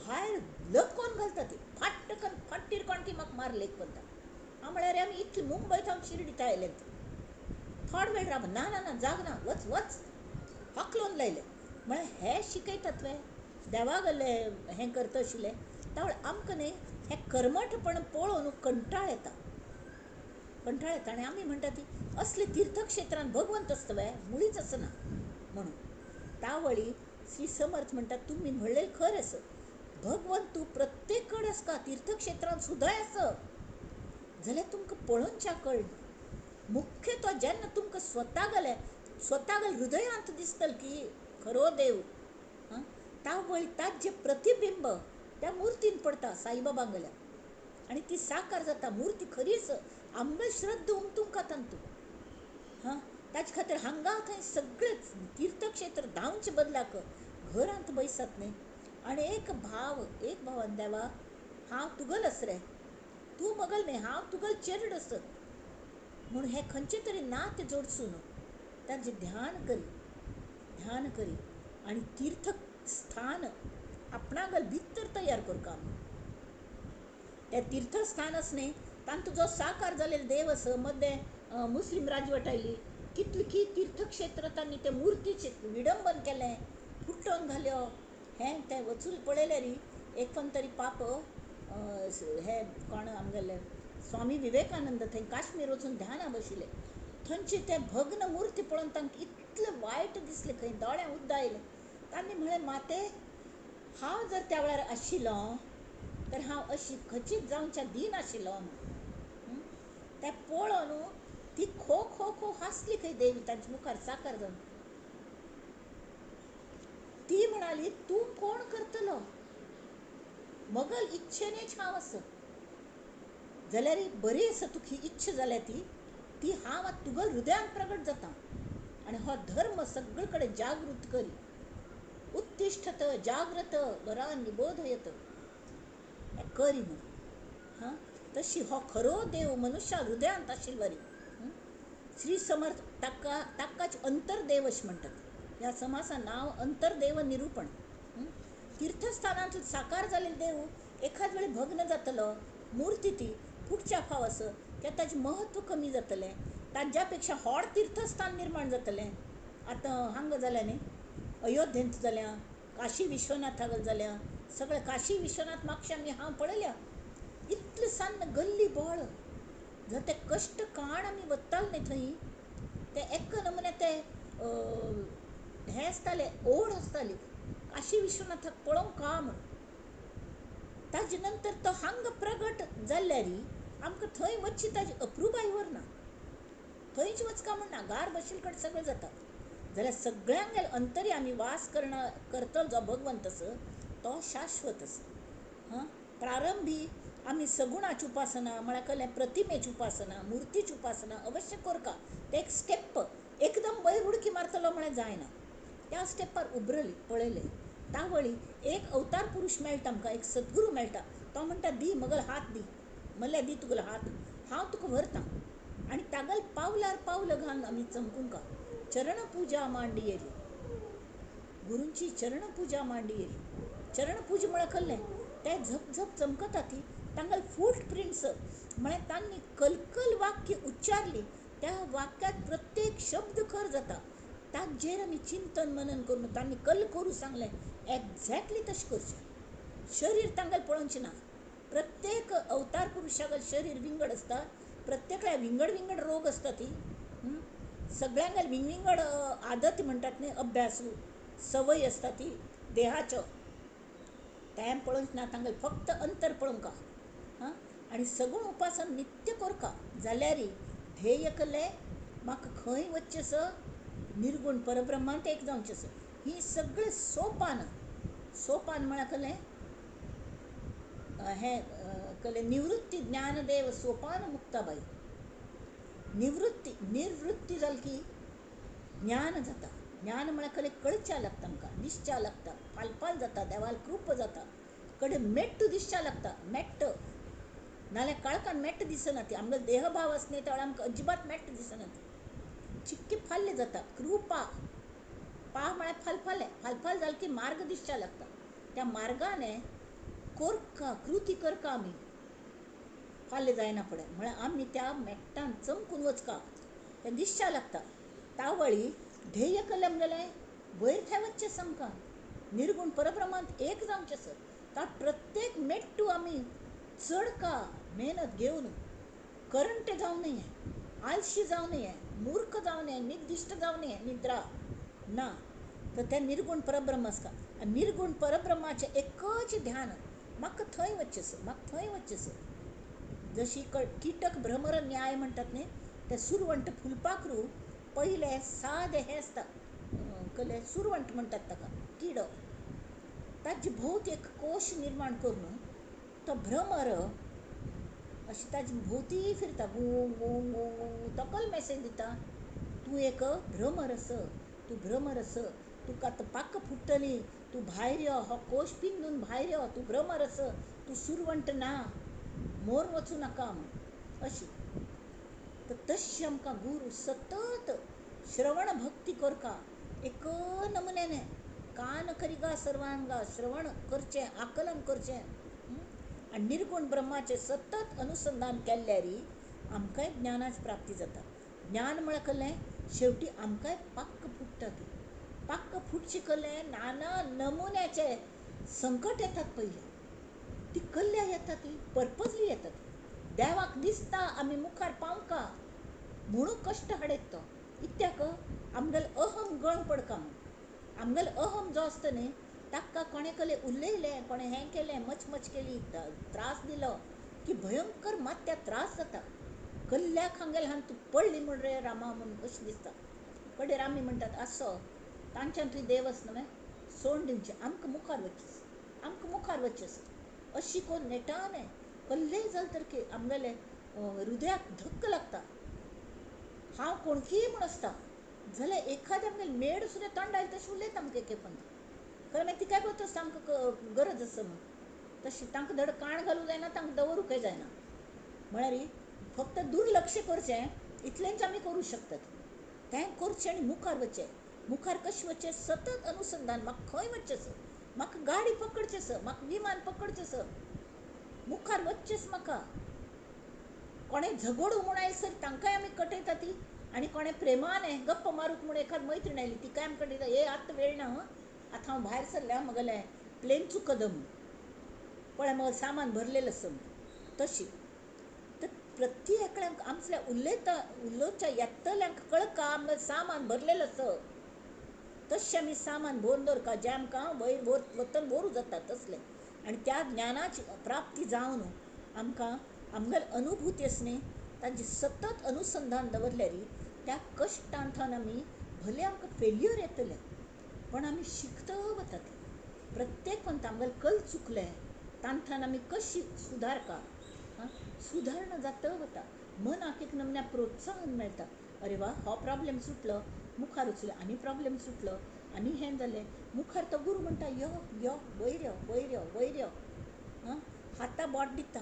भायर लग कोण घालता ती फाट्ट करून फाट्टीर कोण की म्हाका मार लेक करता. हांव म्हळ्यार आमी इतले मुंबय थावन शिर्डी आयले थोडो वेळ राब ना ना ना जाग ना वच वच हाकलून लायले. म्हळ्यार हे शिकयता तुवें देवा गल्ले हें करता आशिल्लें त्यावेळ आमकां न्ही हें कर्मठपण पळोवन कंटाळ येता आनी आमी म्हणटा ती असले तीर्थक्षेत्रांत भगवंत आसता वे मुळीच आसना म्हणून. त्यावळी श्री समर्थ म्हणटा तुमी म्हणलें खरें आसा, भगवंत तूं प्रत्येक कडेन आसता तीर्थक्षेत्रांत सुद्दां आसा जाल्यार तुमकां पळोवनच्या कळना. मुख्य तो जेन्ना तुमकां स्वतागेल्या हृदयांत दिसतलो की खरो देव, त्यावळी ताजें प्रतिबिंब त्या मुर्तीन पडटा साईबाबांगेल्या आनी ती साकार जाता मूर्ती खरीच आंबे श्रद्धा उमटूंक कातान तूं. ताजे खातीर हांगा थंय सगळेच तीर्थक्षेत्र धांवचे बदलाक घरांत बसत न्ही. आनी एक भावान देवा हांव तुगेल आस रे, तूं मगल न्ही हांव तुगेल चेडूं आसत म्हूण हें खंयचे तरी नातें जोडसून ताजें ध्यान करी आनी तीर्थस्थान आपणागेल भितर तयार करता आमी. तें तीर्थस्थान आसा न्ही तांतूं जो साकार जालेलो देव आसा मदें मुस्लीम राजवट आयली कितली तीर्थक्षेत्र तांणी ते मुर्तीचें विडंबन केलें, फुट्टोन घाल्यो. हें तें वचून पळयलें री एक पण तरी पाप हे कोण आमगेले स्वामी विवेकानंद थंय काश्मीर वचून ध्याना बशिल्ले थंयचे ते भग्न मुर्ती पळोवन तांकां इतलें वायट दिसलें खंय दोळ्यां उदक आयलें. तांणी म्हळें माते हांव जर त्या वेळार आशिल्लो तर हांव अशी खचीत जावच्या दिनाशिल्लो म्हणून. तें पळोवन ती खो खो खो हांसली खंय देवी तांच्या मुखार साकार जावन. ती म्हणाली तूं कोण करतलो, मगल इच्छेनेच हांव आसा जाल्यार बरी आसा तुकी इच्छा जाल्यार ती हांव आतां तुगेल हृदयांत प्रगट जाता आनी हो धर्म सगळे कडेन जागृत करी. उत्तिष्ठत जाग्रत वरान निबोधयत करी म्हूण. तशी हो खरो देव मनुश्या हृदयांत आशिल्लो री. श्री समर्थ ताकाच अंतरदेव अशें म्हणटात. ह्या समासान नांव अंतरदेव निरूपण. तीर्थस्थानांत साकार जालेलो देव एखाद वेळी भग्न जातलो मुर्ती ती फुटच्या फाव आस कित्याक ताजें महत्व कमी जातलें. ताज्या पेक्षा व्हड तीर्थस्थान निर्माण जातलें. आतां हांगा जाल्या न्ही अयोध्येंत जाल्या, काशी विश्वनाथागेर जाल्या, सगळे काशी विश्वनाथ म्हापशा हांव पळयल्या इतलें सान्न गल्ली बोळ जर ते कश्ट काण आमी वताले न्ही थंय ते एक्क नमुने ते हें आसतालें ओड आसताली काशी विश्वनाथाक पळोवंक का म्हूण. ताजे नंतर तो हांगा प्रगट जाल्ल्यार आमकां थंय वचची ताजी अप्रुबाय व्हरना. थंयच वचका म्हणना गार बशिल्ले कडेन सगळें जाता जाल्यार सगळ्यांगेर अंतरी आमी वास करतलो जो भगवंत आसा तो शाश्वत आसा. प्रारंभी आमी सगुणाची उपासना म्हळ्यार कहलें प्रतिमेची उपासना मुर्तीची उपासना अवश्य करता. ते एक स्टेप एकदम वयर उडकी मारतलो म्हळ्यार जायना. त्या स्टेपार उबरली पळयलें त्यावळी एक अवतार पुरुश मेळटा आमकां, एक सद्गुरू मेळटा. तो म्हणटा दी मगल हात दी म्हणल्यार दी तुगेलो हात हांव तुका व्हरतां आनी तागेल पावलार पावलं घालून आमी चमकूंक चरण पुजा मांडियेली. गुरूंची चरण पुजा मांडियेली. चरण पुजा म्हळ्यार कहलें ते झप झप चमकता ती तांगेल फूट प्रिंट्स म्हळ्यार तांणी कलकल वाक्य उच्चारली त्या वाक्यात प्रत्येक शब्द खर जाता. ताजेर आमी चिंतन मनन करून तांणी कल करूं सांगलें एक्झॅक्टली तशें करचें. शरीर तांगेल पळोवचें ना. प्रत्येक अवतार पुरुशागेल शरीर विंगड आसता. प्रत्येकाल्या विंगड रोग आसता ती. सगळ्यांगेल विंगड आदत म्हणटात न्ही अभ्यास सवय आसता ती देहाच्यो तें पळोवंक ना तांगेल फक्त अंतर पळोवंक. आनी सगळो उपासन नित्य करका जाल्यार ध्येय केले म्हाका खंय वच्चेस निर्गुण परब्रह्मांत एक जावचेस. ही सगळी सोपान म्हळ्यार कले हें कले निवृत्ती ज्ञानदेव सोपान मुक्ताबाई. निर्वृत्ती जाली की ज्ञान जाता. ज्ञान म्हळ्यार कले कळच्या लागता, आमकां दिसच्या लागता, फालफाल जाता, देवाल कृप जाता, कडेन मेट्ट दिसच्या लागता. मेट्ट नाल्यार काळखान मेट्ट दिसना ती. आमगेलो देहभाव आसा न्ही त्या वेळार आमकां अजिबात मेट्ट दिसना ती. चिक्की फाल्य जाता. कृपा पा म्हळ्यार फालफाल जालें की मार्ग दिसच्या लागता. त्या मार्गाने करका कृती करका आमी फाल्य जायना पडे म्हळ्यार आमी त्या मेट्टान चमकून वचका तें दिसच्या लागता. तावळी ध्येय केलें आमगेलें वयर थंय वच्चें आमकां निर्गुण परब्रह्मांत एक जावचें सर. ता प्रत्येक मेट्टू आमी चडका मेहनत घेवन करंट जावं नये, आलशी जावं नये, मूर्ख जावं नये, निर्दिश्ट जावं नये, निद्रा ना. तर तें निर्गुण परब्रह्म आसता. निर्गुण परब्रह्माचें एकच ध्यान म्हाका थंय वच्चेस. जशी कीटक भ्रमर न्याय म्हणटात न्ही, ते सुरवंट फुलपाखरू पहिले सादें हें आसता कले सुरवंट म्हणटात ताका किडो. ताजे भोवती एक कोश निर्माण करून तो भ्रमर अशी ताजे भोवती फिरता. गू गू गू तकल मॅसेज दिता, तूं एक भ्रमर आस, तुका आतां पाक फुट्टली, तूं भायर यो, हो कोश पिंजून भायर यो, तूं भ्रमर आस, तूं सुरवंट ना, मोर वचूं नाका म्हूण. अशी तर तशी आमकां गुरू सतत श्रवण भक्ती करका एक नमुन्याने कान करिगा सर्वांगा श्रवण करचें, आकलन करचें. आनी निर्गुण ब्रह्माचें सतत अनुसंधान केल्यार आमकांय ज्ञानाची प्राप्ती जाता. ज्ञान म्हळ्यार कलें शेवटी आमकांय पाक्क फुट्टा ती. पाक्क फुटची कलें नाना नमुन्याचे संकट येतात पयलीं. ती कल्ल्या येता, ती पर्पजली येता. ती देवाक दिसता आमी मुखार पावका म्हणून कश्ट हाडयत तो. इत्याक आमगेलो अहम गण पडका म्हूण. आमगेलो अहम जो आसता न्ही ताका कोणें कले उलयलें, कोणें हें केलें, मचमच केली, त्रास दिलो की भयंकर मात त्या त्रास जाता. कल्ल्याक हांगेल हांन तूं पडली म्हण रे रामा म्हणून अशें दिसता. कडेन आमी म्हणटात आसो तांच्यान तुवें देवस न्हय सोडून दिवचें, आमकां मुखार वच्चें. अशी कोण नेटाने कल्लेय जाल तर की आमगेले हृदयाक धक्क लागता. हांव कोणकीय म्हूण आसता जाल्यार एखादें आमगेलें मेड सुद्दां तोंड आयलें तशें उलयता आमकां एकेपण. खरें मागीर ती काय करता आसता आमकां गरज आसा म्हूण. तशी तांकां धड काण घालूंक जायना, तांकां दवरूंकय जायना. म्हळ्यार फक्त दुर्लक्ष करचें इतलेंच आमी करूं शकतात. तें करचें आनी मुखार वचचें. मुखार कशें वचचें? सतत अनुसंधान. म्हाका खंय वच्चें, म्हाका गाडी पकडचें, म्हाका विमान पकडचें, मुखार वच्चेंच म्हाका. कोणें झगडू म्हूण आयले सर तांकांय आमी कटयता ती. आनी कोणें प्रेमाने गप्प मारूंक म्हूण एखाद मैत्रीण आयली ती काय आमकां कटयता, हे आतां वेळ ना, आतां हांव भायर सरल्या, म्हगेलें प्लेन चुकद म्हूण, पळय म्हगेलें सामान भरलेलें आसा म्हूण. तशी तर प्रत्येकांक आमच्या उलोवच्या येतल्यांक कळका आमगेलें सामान भरलेलें आसा. तशें आमी सामान भरून दवरका जें आमकां वयर वतन व्हरूं जाता तसलें. आनी त्या ज्ञानाची प्राप्ती जावन आमकां आमगेले अनुभूती आसा न्ही तांची सतत अनुसंधान दवरल्यार त्या कश्टांतल्यान आमी भले आमकां फेल्यूर येतलें पण आमी शिकता वतात. प्रत्येक पंत आमगेलें कल चुकलें तांतल्यान आमी कशी सुदारका, सुदारणा जाता वता. मनाक एक नमन्या प्रोत्साहन मेळटा. अरे वा, हो प्रॉब्लेम सुटलो, मुखार वचूया, आनी प्रॉब्लेम सुटलो, आनी हें जालें. मुखार तो गुरू म्हणटा यो यो वयर यो वयर यो वयर यो, हाता बोट दिता.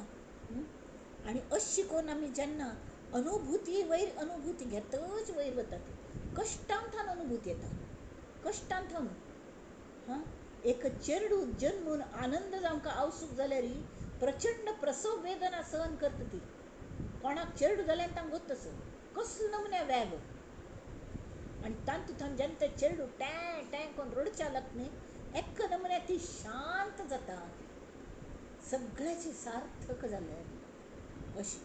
आनी अशी करून आमी जेन्ना अनुभूती वयर अनुभूती घेतच वयर वतात. कश्टांतल्यान अनुभूती येता, कश्टांतल्यान. एक चेडूं जल्मून आनंद जावंका आवसूक जाल्यार प्रचंड प्रसव वेदना सहन करता ती. कोणाक चेडूं जालें तांकां गोत्त आसा कसलो नमुन्या वेग. आनी तांतून जेन्ना तें चेडूं टॅ टॅ करून रडच्या लागता न्ही एका नमुन्या ती शांत जाता, सगळ्याची सार्थक जालें अशी.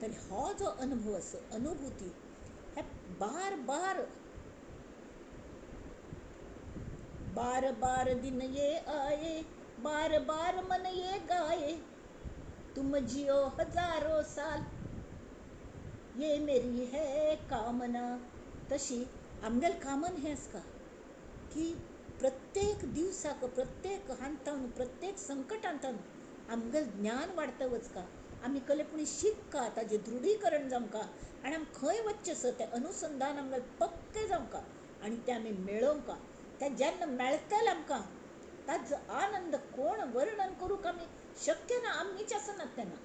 तर हो जो अनुभव आसा, अनुभूती हे बार बार दिन ये आए, बार बार मन ये गाए, तुम जियो हजारों साल, ये मेरी है कामना. तशी आमगेल कामन हेंच का की प्रत्येक दिवसाक, प्रत्येक हांतान, प्रत्येक संकटांतान आमगेल ज्ञान वाडता वचका, आमी कलेपणी शिकका, ताजें दृढीकरण जावंका आनी आमी खंय वच्चें तें अनुसंधान आमगेल पक्कें जावंका आनी तें आमी मेळोवंका. तें जेन्ना मेळटलें आमकां ताजो आनंद कोण वर्णन करूंक आमी शक्य ना, आमीच आसनात तेन्ना.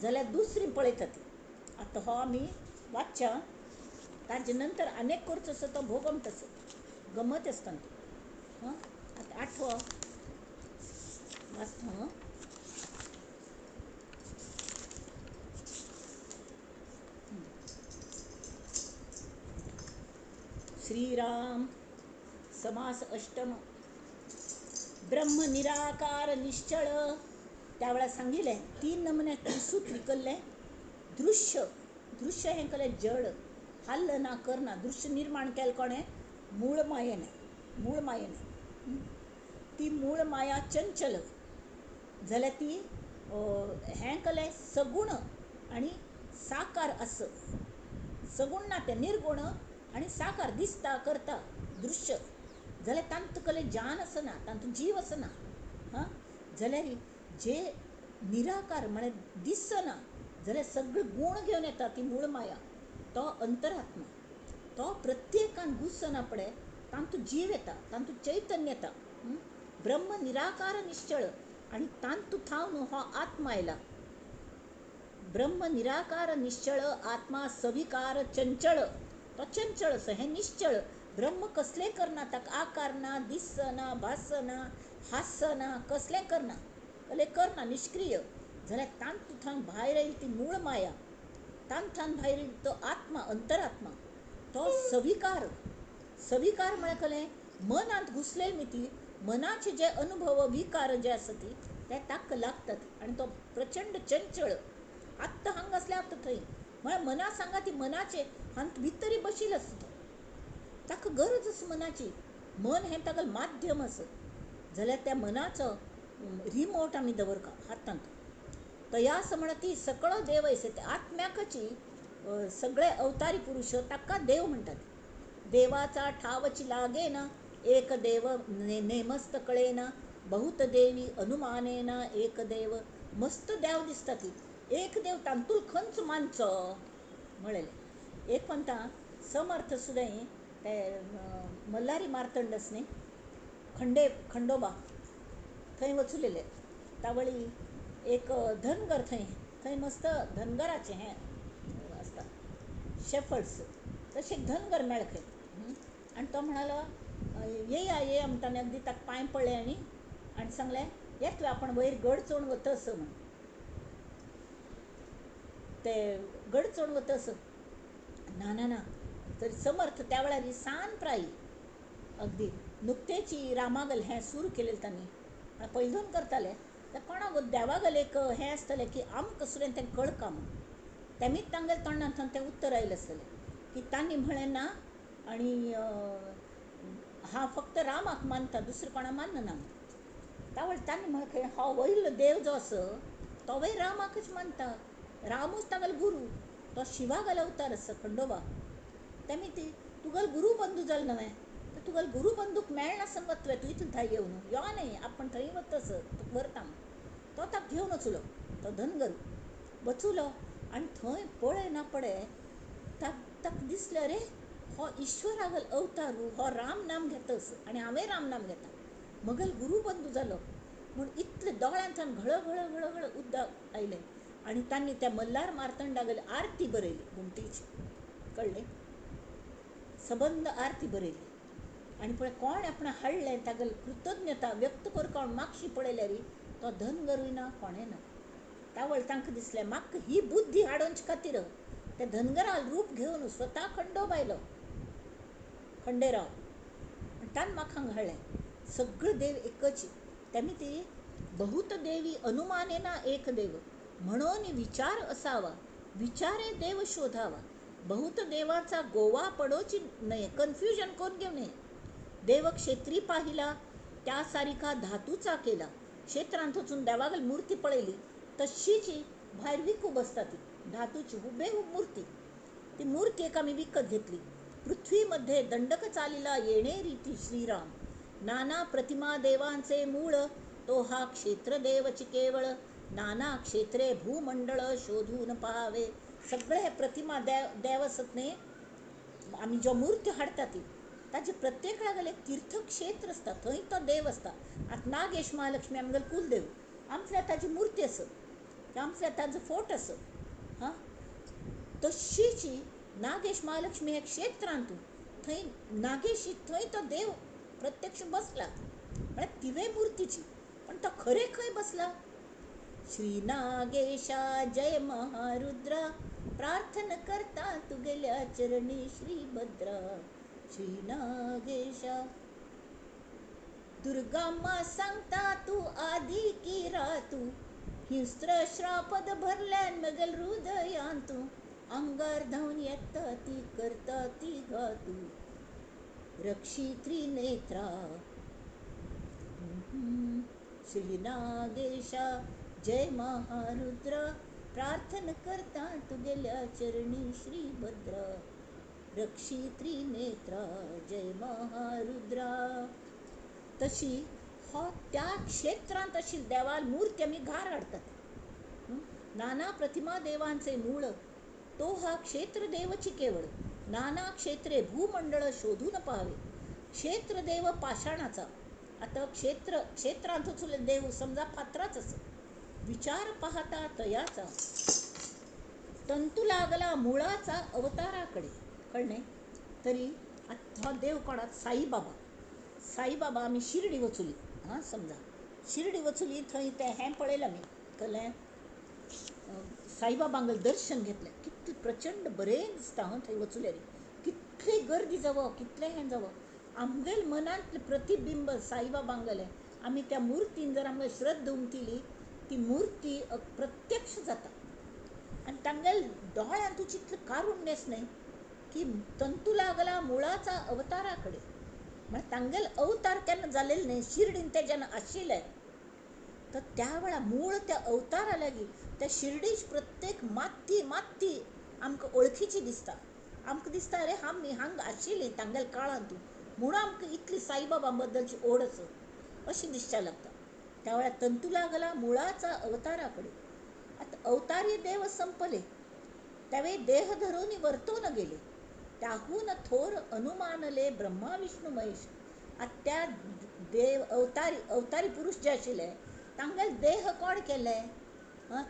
जाल्यार दुसरी पळयता ती आतां हो आमी वाचच्या, ताजे नंतर अनेक करचो तो भोगम तसो गमत असता तो. हां आता आठवो वाचतो. श्रीराम समास अष्टम. ब्रह्म निराकार निश्चळ. त्यावेळा सांगितले 3 नमुने त्रिसूत्री केल्ले. दृश्य, दृश्य हें केलें जड, हल्ल ना करना. दृश्य निर्माण केलें कोणें? मूळ मायेने, मूळ मायेने. ती मूळ माया चंचल जाल्यार ती हें केलें सगुण आनी साकार आस. सगुण ना तें निर्गुण आनी साकार दिसता करता दृश्य जाल्यार तांत केलें जान आसना, तांत जीव आसना. हां जाल्यार जे निराकार म्हळ्यार दिसना जाल्यार सगळे गुण घेवन येता ती मूळ माया, तो अंतरात्मा. तो प्रत्येकान घुसना पळय तांतू जीव येता, तांतू चैतन्य येता. ब्रह्म निराकार निश्चळ आनी तांतू थावन हो आत्मा आयला. ब्रह्म निराकार निश्चळ, आत्मा सविकार चंचळ. तो चंचळ असो, हें निश्चळ. ब्रह्म कसलें करना, ताका आकार ना, दिसना, भासना, हासना, कसलें करना, करना, निष्क्रिय. जाल्यार तांतू थावन भायर येयली ती मूळ माया, तांथान भायर येयली तो आत्मा, अंतरात्मा. तो सविकार. सविकार म्हळ्यार कलें मनांत घुसलेली मी ती मनाचे जे अनुभव विकार जे आसा ती ते ताका लागतात आनी तो प्रचंड चंचळ. आत्ता हांगा असले आत्ता थंय म्हळ्यार मना सांगा ती मनाचे हांत भितरी बशिल्लो आसा तो, ताका गरज आसा मनाची. मन हें ताका माध्यम आसा जाल्यार त्या मनाचो रिमोट आमी दवरका हातांत. तयास म्हणा ती सकळो देव ऐसे ते आत्म्याकची सगळे अवतारी पुरुष ताका देव म्हणटात. देवाचा ठावची लागेना, एक देव नेमस्त कळेना, बहुत देवी अनुमानेना एक देव. मस्त देव दिसता ती एक देव तांतूल खंच मानचो म्हळेलें. एक म्हणटा समर्थ सुद्दां ते मल्हारी मार्तंडस न्ही, खंडोबा थंय वचुलेले. तावळी एक धनगर थंय थंय मस्त धनगराचें हें आसता, शेफर्ड्स तशें एक धनगर मेळ खंय. आनी तो म्हणालो येया येया म्हणटाने अगदी ताका पांय पडले आनी सांगलें येतले आपण वयर गड चोवन वतस म्हण. ते गड चोवन वतस ना ना ना. तरी समर्थ त्या वेळार सांप्राई अगदी नुकतेची रामागल हें सुरू केलें तांणी पयलून करताले. तर कोणाक देवागल एक हें आसतलें की आमकां सुद्दां तें कळका म्हण. तेमीच तांगेले तोंडांतल्यान तें उत्तर आयलें आसतलें की तांणी म्हळें ना आनी हांव फक्त रामाक मानता, दुसरें कोणाक मानना. त्या तांणी म्हळें हो वयलो देव जो आसा तोवय रामाकच मानता, रामूच तागेलो गुरू. तो शिवागेलो अवतार आसा खंडोबा. तेमी ती तुगेलो गुरू बंधू जालो न्हय, तर तुगेलो गुरू बंधूक मेळना संग वतले तूं इतलें थंय येवन यो न्ही आपण थंय वतस तुका व्हरता. तो ताका घेवन वचुलो, तो धनगर वचुलो आनी थंय पळय ना पळय ताका दिसलें रे हो ईश्वरागेलो अवतार, हो राम नाम घेतस आनी हांवें राम नाम घेता, म्हगेलो गुरू बंधू जालो म्हूण इतलें दोळ्यांतल्यान घळ घळ घळ घळ उदक आयलें. आनी तांणी त्या मल्हार मार्तंडागेली आरती बरयली घुमटीची, कळ्ळें, सबंद आरती बरयली. आनी पळय कोण आपणा हाडलें तागेली कृतज्ञता व्यक्त करपाक कोण मागशी पळयल्यार तो धनगरूय ना कोणें ना. त्या वेळार तांकां दिसलें म्हाका ही बुद्धी हाडोवचे खातीर ते धनगरा रूप घेवन स्वता खंडोबा आयलो, खंडेराव, आनी ताणें म्हाका हांगा हाडलें. सगळे देव एकच. तेमी ती बहुत देवी अनुमानेना एक देव म्हणून विचार असावा, विचारे देव शोधावा. बहुत देवाचा गोवा पडोची नये, कन्फ्युजन करून घेऊ नये. देव क्षेत्री पाहिला त्या सारिका धातूचा केला. क्षेत्रांत वचून देवागेली मूर्ती पळयली तशीची भायर विकूं बसता ती धातूची हुबेहूब मूर्ती. ती मूर्ती एक आम्ही विकत घेतली. पृथ्वीमध्ये दंडक चालीला येणेरी ती श्रीराम. नाना प्रतिमा देवांचे मूळ, तो हा क्षेत्रदेवची केवळ. नाना क्षेत्रे भूमंडळ शोधून पहावे. सगळे प्रतिमा देवसतने आम्ही ज्यो मूर्ती हाडटा ती ताजे प्रत्येक जाग्यार एक तीर्थक्षेत्र आसता, थंय तो देव आसता. आतां नागेश महालक्ष्मी आमगेलो कुलदेव, आमच्या ताजी मूर्ती आसत, आमच्या ताजो फोट आसत. हां, तशीची नागेश महालक्ष्मी हे क्षेत्रांतू थंय नागेशी थंय तो देव प्रत्यक्ष बसला. म्हळ्यार तिवे मूर्तीची, पण तो खरे खंय बसला. श्री नागेशा जय महारुद्रा, प्रार्थना करता तुगेल्या चरणी श्रीभद्रा. श्री नागेशा दुर्गाम्मा सांगता तू आधी की रातू, हिंस्त्र श्रापद भरल्यान मगल हृदयांतू. अंगार धावून येता ती करता ती घातू, रक्षी त्रिनेत्रा. श्री नागेशा जय महारुद्रा, प्रार्थना करता तुगेल्या चरणी श्रीभद्रा. रक्षी त्रिनेत्रा जय महारुद्रा. तशी हो त्या क्षेत्रांत आशिल्ली देवाल मूर्ती आमी घार हाडटात. नाना प्रतिमा देवांचे मूळ, तो हा क्षेत्रदेवची केवळ. नाना क्षेत्रे भूमंडळ शोधून पहावे. क्षेत्रदेव पाषाणाचा. आता क्षेत्रांतूच देव समजा फातराच असो. विचार पाहता तयाचा, तंतू लागला मुळाचा अवताराकडे. कळणे तरी आता देव कोणात साईबाबा. साईबाबा आम्ही शिर्डी वचुली. हां, समजा शिर्डी वचुली, थंय ते हें पळयलें आमी कळ्ळें, साईबाबांगेलें दर्शन घेतलें. कितलें प्रचंड बरें दिसता थंय वचुल्यार. कितली गर्दी जावो, कितलें हें जावो. आमगेल्या मनांतलें प्रतिबिंब साईबाबांगेलें आमी त्या मुर्तीन जर आमगे श्रद्धा उमटिली, ती मूर्ती प्रत्यक्ष जाता. आनी तांगेल्या दोळ्यांत तूं चितलें कारुण्यस न्हय की तंतू लागला मुळाचा अवताराकडे. म्हळ्यार तांगेले अवतार केन्ना जालेले न्हय, शिर्डीन ते जेन्ना आशिल्ले तर त्या वेळा मूळ त्या अवतारा लागीं त्या शिर्डीची प्रत्येक माती आमकां वळखीची दिसता. आमकां दिसता अरे आमी हांगा आशिल्लीं तांगेल्या काळांत, म्हणून आमकां इतली साईबाबा बद्दलची ओढ आसत अशी दिसच्या लागता. त्या वेळार तंतू लागला मुळाचा अवताराकडे. आता अवतारी देव संपले, त्यावेळी देह धरून वर्तवून गेले. त्याहून थोर अनुमानले ब्रह्मा विष्णू महेश. आता त्या देव अवतारी पुरुष जे आशिल्ले तांगेले देह कोण केले.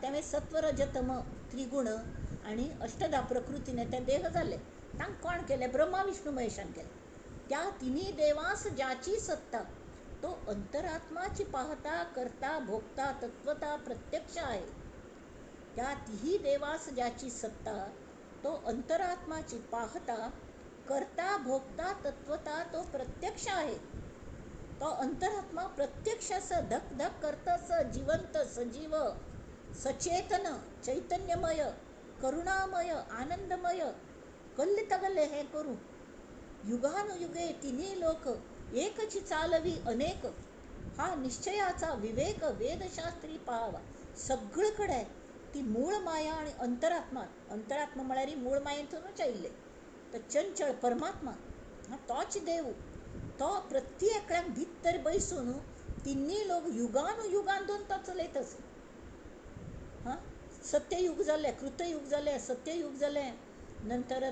त्यावेळी सत्व रज तम त्रिगुण आणि अष्टधा प्रकृतीने ते देह जाले. तांकां कोण केले, ब्रह्मा विष्णू महेशान केले. त्या तिन्ही देवास ज्याची सत्ता, तो अंतरात्माची पाहता करता भोगता तत्वता प्रत्यक्ष आहे. त्या तिही देवास ज्याची सत्ता, तो अंतरात्माची पाहता करता भोगता तत्वता तो प्रत्यक्ष आहे. तो अंतरात्मा प्रत्यक्ष असं धक धक करत, जिवंत सजीव सचेतन चैतन्यमय करुणामय आनंदमय कल्ले तगल्ले हे करू. युगानुयुगे तिन्ही लोक एकची चालवी अनेक. हा निश्चयाचा विवेक वेदशास्त्री पाहावा. सगळीकडे ती मूळ माया आणि अंतरात्मा म्हळ्यार मूळ मायेंतूनच आयिल्ले तर चंचळ परमात्मा. तोच देव, तो प्रत्येकल्याक भितर बैसून तिन्ही लोक युगानुयुगांतून तो चलयत आसा. सत्ययुग जालें, कृतयुग जालें, सत्ययुग जालें, नंतर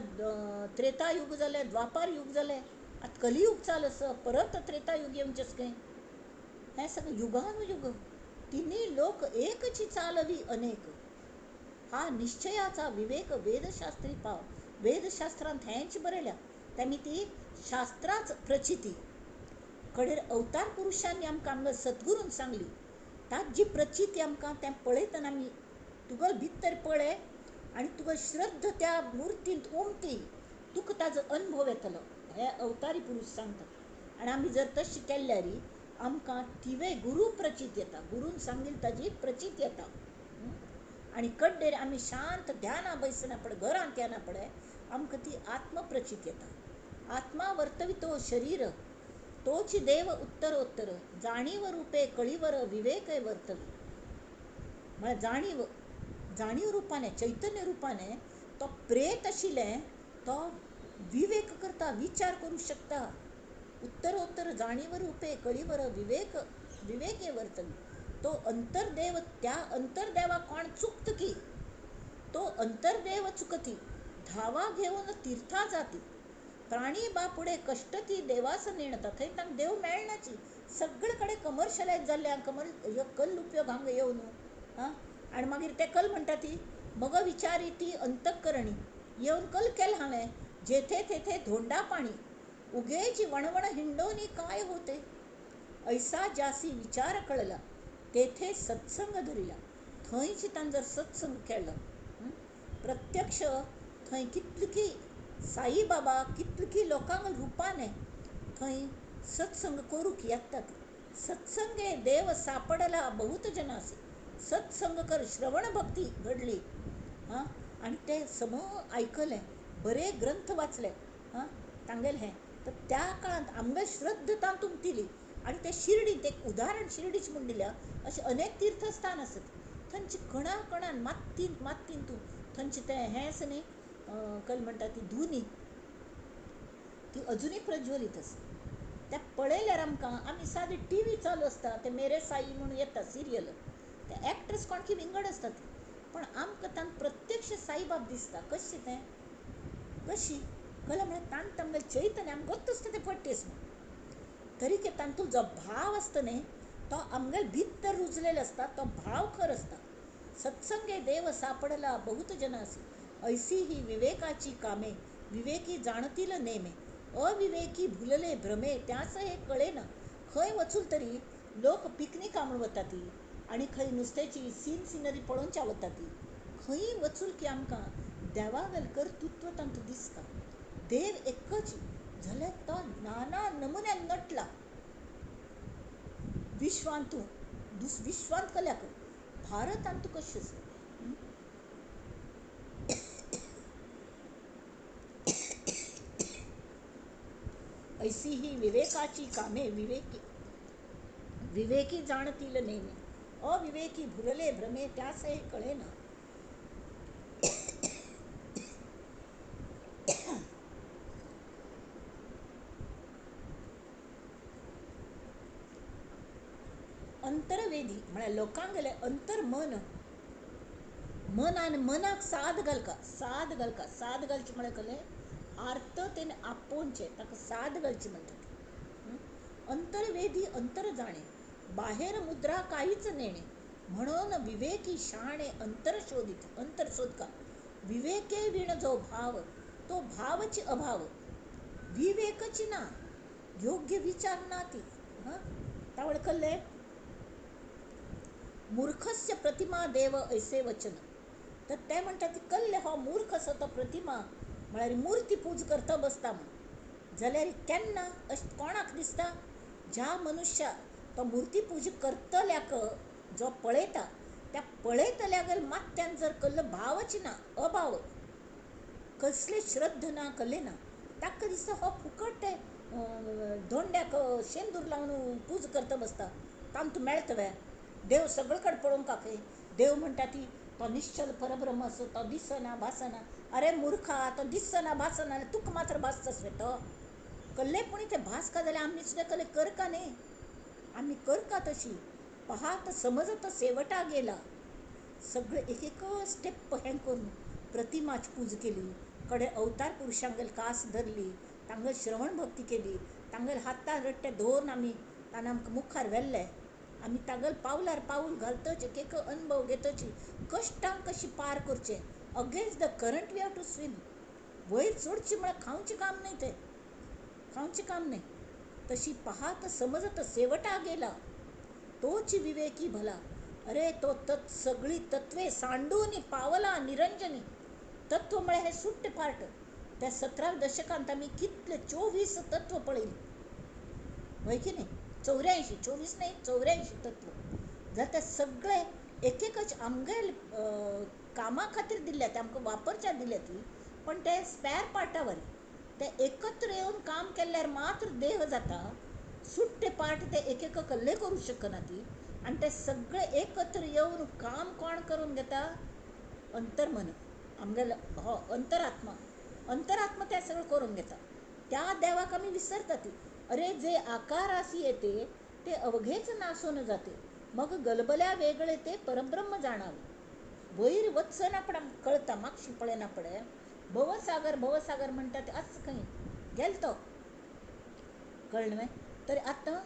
त्रेतायुग जालें, द्वापार युग जालें, आतां कलियुग चालू आसा, परत त्रेतायुग येवचें काय. हें सगळें युगानुयुग तिन्ही लोक एकची चालवी अनेक. हा निश्चयाचा विवेक वेदशास्त्री पाव. वेदशास्त्रांत हेंच बरयल्या. त्यांनी ती शास्त्राच प्रचिती कडेर अवतार पुरुषांनी आमकां सद्गुरून सांगली. ताच जी प्रचिती आमकां तें पळयतना आमी तुगेल भितर पळय आनी तुगेल श्रद्धा त्या मुर्तींत उमटी, तुका ताजो अनुभव येतलो. हे अवतारी पुरुश सांगतात. आनी आमी जर तशें केल्यार आमकां तिवे गुरू प्रचित येता, गुरून सांगिल्ली ताजी प्रचित येता. आनी कड्डेर आमी शांत ध्याना बैसना पळय, घरांत येना पळय, आमकां ती आत्मप्रचित येता. आत्मा वर्तवितो शरीर, तोच देव उत्तरोत्तर. जाणीव रूपे कळीवर विवेक वर्तवी. म्हळ्यार जाणीव रुपाने चैतन्य रुपाने तो प्रेत आशिल्ले तो विवेक करता, विचार करू शकता, उत्तरोत्तर जाणीव रूपे कळीवर विवेके वर्तन. तो अंतर्देव, त्या अंतर्देवा कोण चुकत की तो अंतर्देव चुकती, धावा घेऊन तीर्था जाती, प्राणी बापुडे कष्ट ती देवास नेणता. थंय तांकां देव मेळनाची, सगळे कडेन कमर्शलायज जाल्ल्या कल उपयोग हांगा येवन हां. आनी मागीर ते कल म्हणटा ती मग विचारी ती अंतकरणी, येवन कल केल हांवें जेथे तेथे धोंडा पाणी, उगेची वणवण हिंडोनी काय होते, ऐसा ज्यासी विचार कळला तेथे सत्संग धरिला. थंयच ताणें जर सत्संग केलो, प्रत्यक्ष थंय कितली साईबाबा कितली लोकांक रुपाने थंय सत्संग करूक येतात. सत्संगे देव सापडला बहुत जनासी, सत्संग कर श्रवण भक्ती घडली हां. आणि ते सम ऐकले, बरे ग्रंथ वाचले हां तांगेल हें. तर त्या काळात आमगे श्रद्ध तातूंत दिली. आणि ते शिर्डीत एक उदाहरण शिर्डीच म्हणून दिल्या, असे अनेक तीर्थस्थान असत. थंयची कणान मात्तीन तूं थंयचे ते हेंच न्ही कल म्हणटा ती धुनी ती अजुनूय प्रज्वलीत आसा. त्या पळयल्यार आमकां आमी सादी टीव्ही चालू आसता ते मेरे साई म्हणून येता सिरियल, ते एक्ट्रेस कोणकी विंगड आसतात, पण आमकां तांत प्रत्यक्ष साईबाब दिसता. कशें तें कशी कला म्हळ्यार तांत तांगेल चैतन्य आमकां गोत आसता ते पट्टेस म्हणून. तरीके तांतूंत जो भाव आसता न्ही तो आमगेल भितर रुजलेलो आसता, तो भाव खर आसता. सत्संगे देव सापडला बहुत जनासी, ऐसी ही विवेकाची कामे, विवेकी जाणतील नेमे, अविवेकी भुलले भ्रमे त्यास हे कळेना. खंय वचून तरी लोक पिकनिका म्हणून वता ती, आणि खंय नुस्त्याची सिनरी पळोवच्या वता ती. खंय वचून की आमकां देवागेल कर्तृत्व तांत दिसता. देव एकच जाल्यार तो नाना नमुन्यान नटला विश्वांतू विश्वांत कल्याक भारतांत कशें आसा. ऐसी ही विवेकाची कामे, विवेकी जाणतील नेमे, अविवेकी भुरले भ्रमे त्यास हे कळेना. अंतरवेदी म्हळ्यार लोकांक गेले अंतर मन आनी मनाक साद घालका साद घालची म्हळ्यार कले आर्त तेने आपोवचे, ताका साद घालची म्हणटात. अंतरवेदी अंतर जाणे, बाहेर मुद्रा काहीच नेणे, म्हणून विवेकी शहाणे अंतर शोधका. विवेके विण जो भाव, तो भावची अभाव, विवेकची ना, योग्य विचार ना ती हां. तावळ कल्ले मूर्खस्य प्रतिमा देव ऐसे वचन. तर ते म्हणटात कल्ले हो मूर्ख असो तो प्रतिमा म्हळ्यार मुर्ती पूज करता बसता म्हण, जाल्यार केन्ना अशें कोणाक दिसता, ज्या मनुष्या तो मुर्ती पूज करतल्याक जो पळयता त्या पळयतल्यागेल मात्यान जर कल्ल भावच ना, अभाव, कसले श्रद्ध ना कल्ले ना, ताका दिसता हो फुकट ते धोंड्याक शेंदूर लावन पूज करता बसता, तांत मेळतवे देव सगळे कडेन पळोवंक काकय. देव म्हणटा ती तो निश्चल परब्रह्म असो, तो दिसना भासना. अरे मूर्खा, तो दिसना भासना तुका मात्र भासतास वे तो कल्ले. पूण ते भासका जाल्यार आमी सुद्दां कल्ले करका न्ही, आमी करका तशी पाहात समजत शेवटा गेला. सगळे एक एक स्टेप हें करून प्रतिमाच पूज केली, कडे अवतार पुरुषांगेल कास धरली, तांगेल श्रवण भक्ती केली, तांगेल हातार रट्टे धरून आमी ताणें आमकां मुखार व्हेल्ले. आमी तांगेल पावलार पाऊल घालतच, एक एक अनुभव घेतच, कश्टांक कशी पार करचे, against the current we have to swim. वयर चडची म्हळ्यार खावचें काम नाही, ते खावचें काम नाही. तशी पाहात समजत शेवटा गेला तोच विवेकी भला. अरे तो सगळी तत्वे सांडून पावला निरंजनी. तत्व म्हळ्यार हे सुट्टे पार्ट. त्या 17व्या दशकांत आमी कितले 24 तत्व पळयली, होय की नाही. 24 नाही 84 तत्व. जाल्यार ते सगळे एक एकच आमगेल कामा खातीर दिल्ले, ते आमकां वापरच्या दिले ती, पण ते स्पॅर पार्टा वरी ते एकत्र येवन काम केल्यार मात्र देह जाता. सुट्टे पार्ट ते एक एक कल्ले करूं शकना ती. आणि ते सगळे एकत्र येऊन काम कोण करून घेता? अंतर्मन, आमगेलं हो अंतरात्मा. अंतरात्मा त्या सगळं करून घेता. त्या देवाक आम्ही विसरतात. अरे जे आकारासी येते ते अवघेच नासून जाते, मग गलबल्या वेगळे ते परब्रह्म जाणावे. वैर वत्सना पण कळता मागशी पळेना पडे. भवसागर भवसागर म्हणतात असं काही गेलतो कळलं नाही. तर आता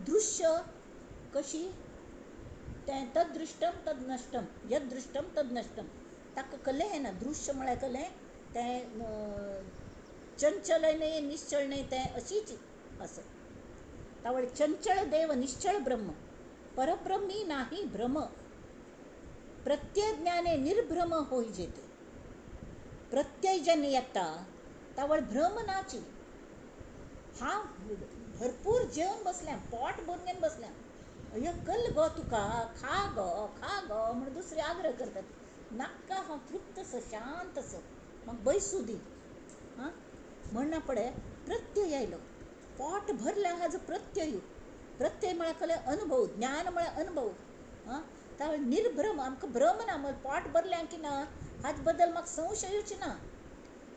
दृश्य कशी ते तदृष्टम तद नष्टम, यद दृष्टम तद नष्टम. ताक कले आहे ना दृश्य म्हळ्या कले ते चंचल नाही निश्चळ नाही ते अशीच असं. त्यामुळे चंचळ देव निश्चळ ब्रह्म, परब्रह्मी नाही भ्रम. प्रत्यय ज्ञाने निर्भ्रम होई जेते. प्रत्ययजन्य येता त्यामुळे भ्रम नाची. हा भरपूर जेवण बसल्या, पोट भरून बसल्या. अय कल गो तुका, खा गो म्हणून दुसरे आग्रह करतात. नाका हा तृप्तस शांतस मग बैसू दी. हां म्हणणं पडे प्रत्यय यायलो पोट भरल्या हा जो प्रत्यय म्हळ्या कले अनुभव, ज्ञान म्हळ्या अनुभव. हां त्यामुळे निर्भ्रम आमकां भ्रम ना, मग पोट भरल्या की ना हाच बद्दल म्हाका संशयूच ना.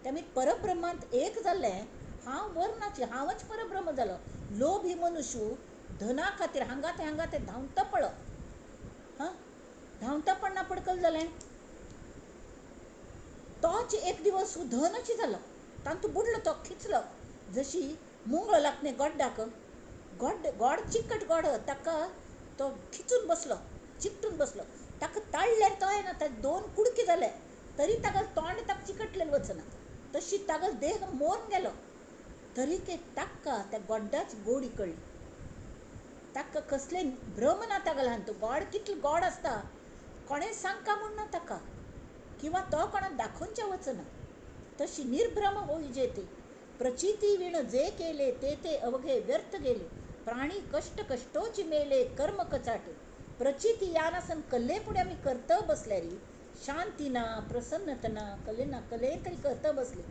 त्यामुळे परब्रह्मांत एक जाल्लें हांव वर्णाची, हांवच परब्रह्म जालो. लोभ ही मनुष्य धना खातीर हांगा ते धांवता पळ. हां धांवता पडना पडकल जालें तोच एक दिवस धनच जालो. तांतू बुडलो तो खिचलो. जशी मुंगळो लागने गोड्डाक गोड चिकट गोड ताका तो खिचून बसलो, चिकटून बसलो. ताका ताळल्यार तो येना, ताका 2 कुडके जाले तरी ताका तोंड ताका चिकटलेलं वचना. तशी ताका देह मोरून गेलो तरी के ताका त्या गोड्डाची गोडी कळली. ताका कसले भ्रम ना ताका ल्हान. तो गोड कितलो गोड आसता कोणें सांगका म्हूण ना ताका, किंवा तो कोणाक दाखोवच्या वचना. तशी निर्भ्रम होई जेते. प्रचिती विण जे केले ते अवघे व्यर्थ गेले. प्राणी कष्टोची मेले कर्म कचाटे. प्रचिती यानासन कल्ले पुढे आम्ही करत बसल्यारी शांतीना प्रसन्नतना कले तरी करत बसले.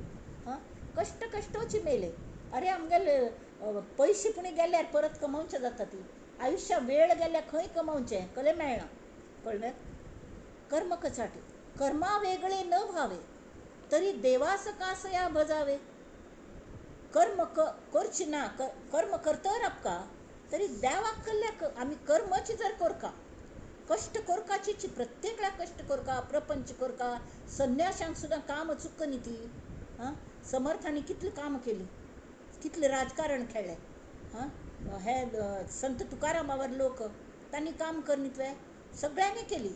हां कष्टोची मेले. अरे आमगेले पैसे पुणे गेल्यार परत कमावचे जाता. ती आयुष्या वेळ गेल्या खंय कमावचे कले मेळना. कळलं. कर्म कचाटे कर्मा वेगळे न व्हावे तरी देवास कासया बजावे. कर्म करची ना कर्म करतर आपका तरी देवाक कल्ल्या आम्ही कर्मची जर करका कष्ट करकाची प्रत्येकला कष्ट करका प्रपंच करका. संन्याशांक सुद्धा काम चुकनी ती. हां समर्थांनी कितली काम केली, कितले राजकारण खेळले. हां हे संत तुकारामावर लोक त्यांनी काम करनीत वे सगळ्यांनी केली.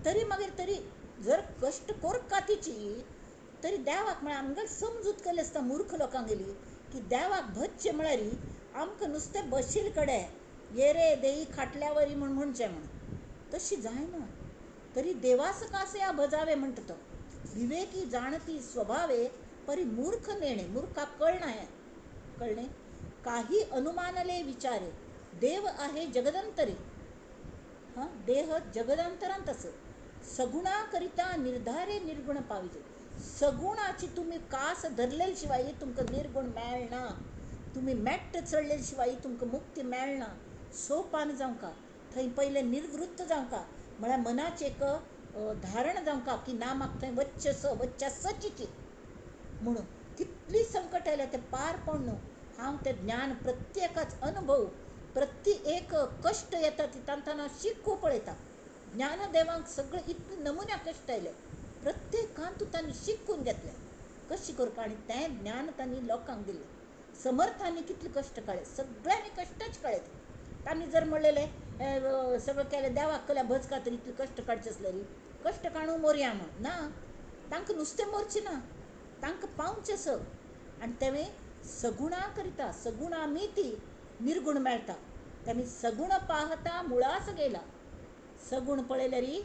तरी मागीर तरी जर कष्ट करका तिची तरी देवाक म्हळ्यार आमकां समजूत केली आसता मूर्ख लोकांक गेली की देवाक भजचे म्हळ्यार आमकां नुसतें बशील कडे ये रे देई खाटल्यावरी म्हूण म्हणचें म्हण. तशी जायना. तरी देवास कासया भजावे म्हणटा तो. विवेकी जाणती स्वभावे परी मूर्ख नेणे. मूर्खाक कळना हे कळणे. काही अनुमानले विचारे देव आहे जगदंतरे. हां देह जगदंतरांत असं. सगुणाकरिता निर्धारे निर्गुण पाविजे. सगुणाची तुम्ही कास धरलेल्या शिवाय तुमकां निर्गुण मेळना. तुम्ही मॅट्ट चडलेल्या शिवाय तुमकां मुक्ती मेळना. सोपान जावका थंय पहिले निर्वृत्त जावका म्हळ्यार मनाचें एक धारण जावका की ना म्हाका थंय वच्चसची म्हणून कितली संकट आयल्या ते पार पडून हांव ते ज्ञान प्रत्येकाच अनुभव प्रत्येक कष्ट येता ती तांतना शिकू पळयता. ज्ञानदेवांक सगळे इतले नमुन्या कष्ट आयले प्रत्येकांतू तांणी शिकून घेतले कशी करता आनी तें ज्ञान तांणी लोकांक दिलें. समर्थांनी कितले कश्ट काळे सगळ्यांनी कश्टच काळे. तांणी जर म्हणलेले सगळं केलें देवाक केल्या भज खातीर इतले कश्ट काडचे आसलेली कश्ट काणू मोरया म्हण ना. तांकां नुस्तें मरचें ना, तांकां पावचें स. आनी तेवे सगुणा करिता सगुणा मिती निर्गुण मेळटा. तेमी सगुण पाहता मुळास गेला. सगुण पळयल्यारी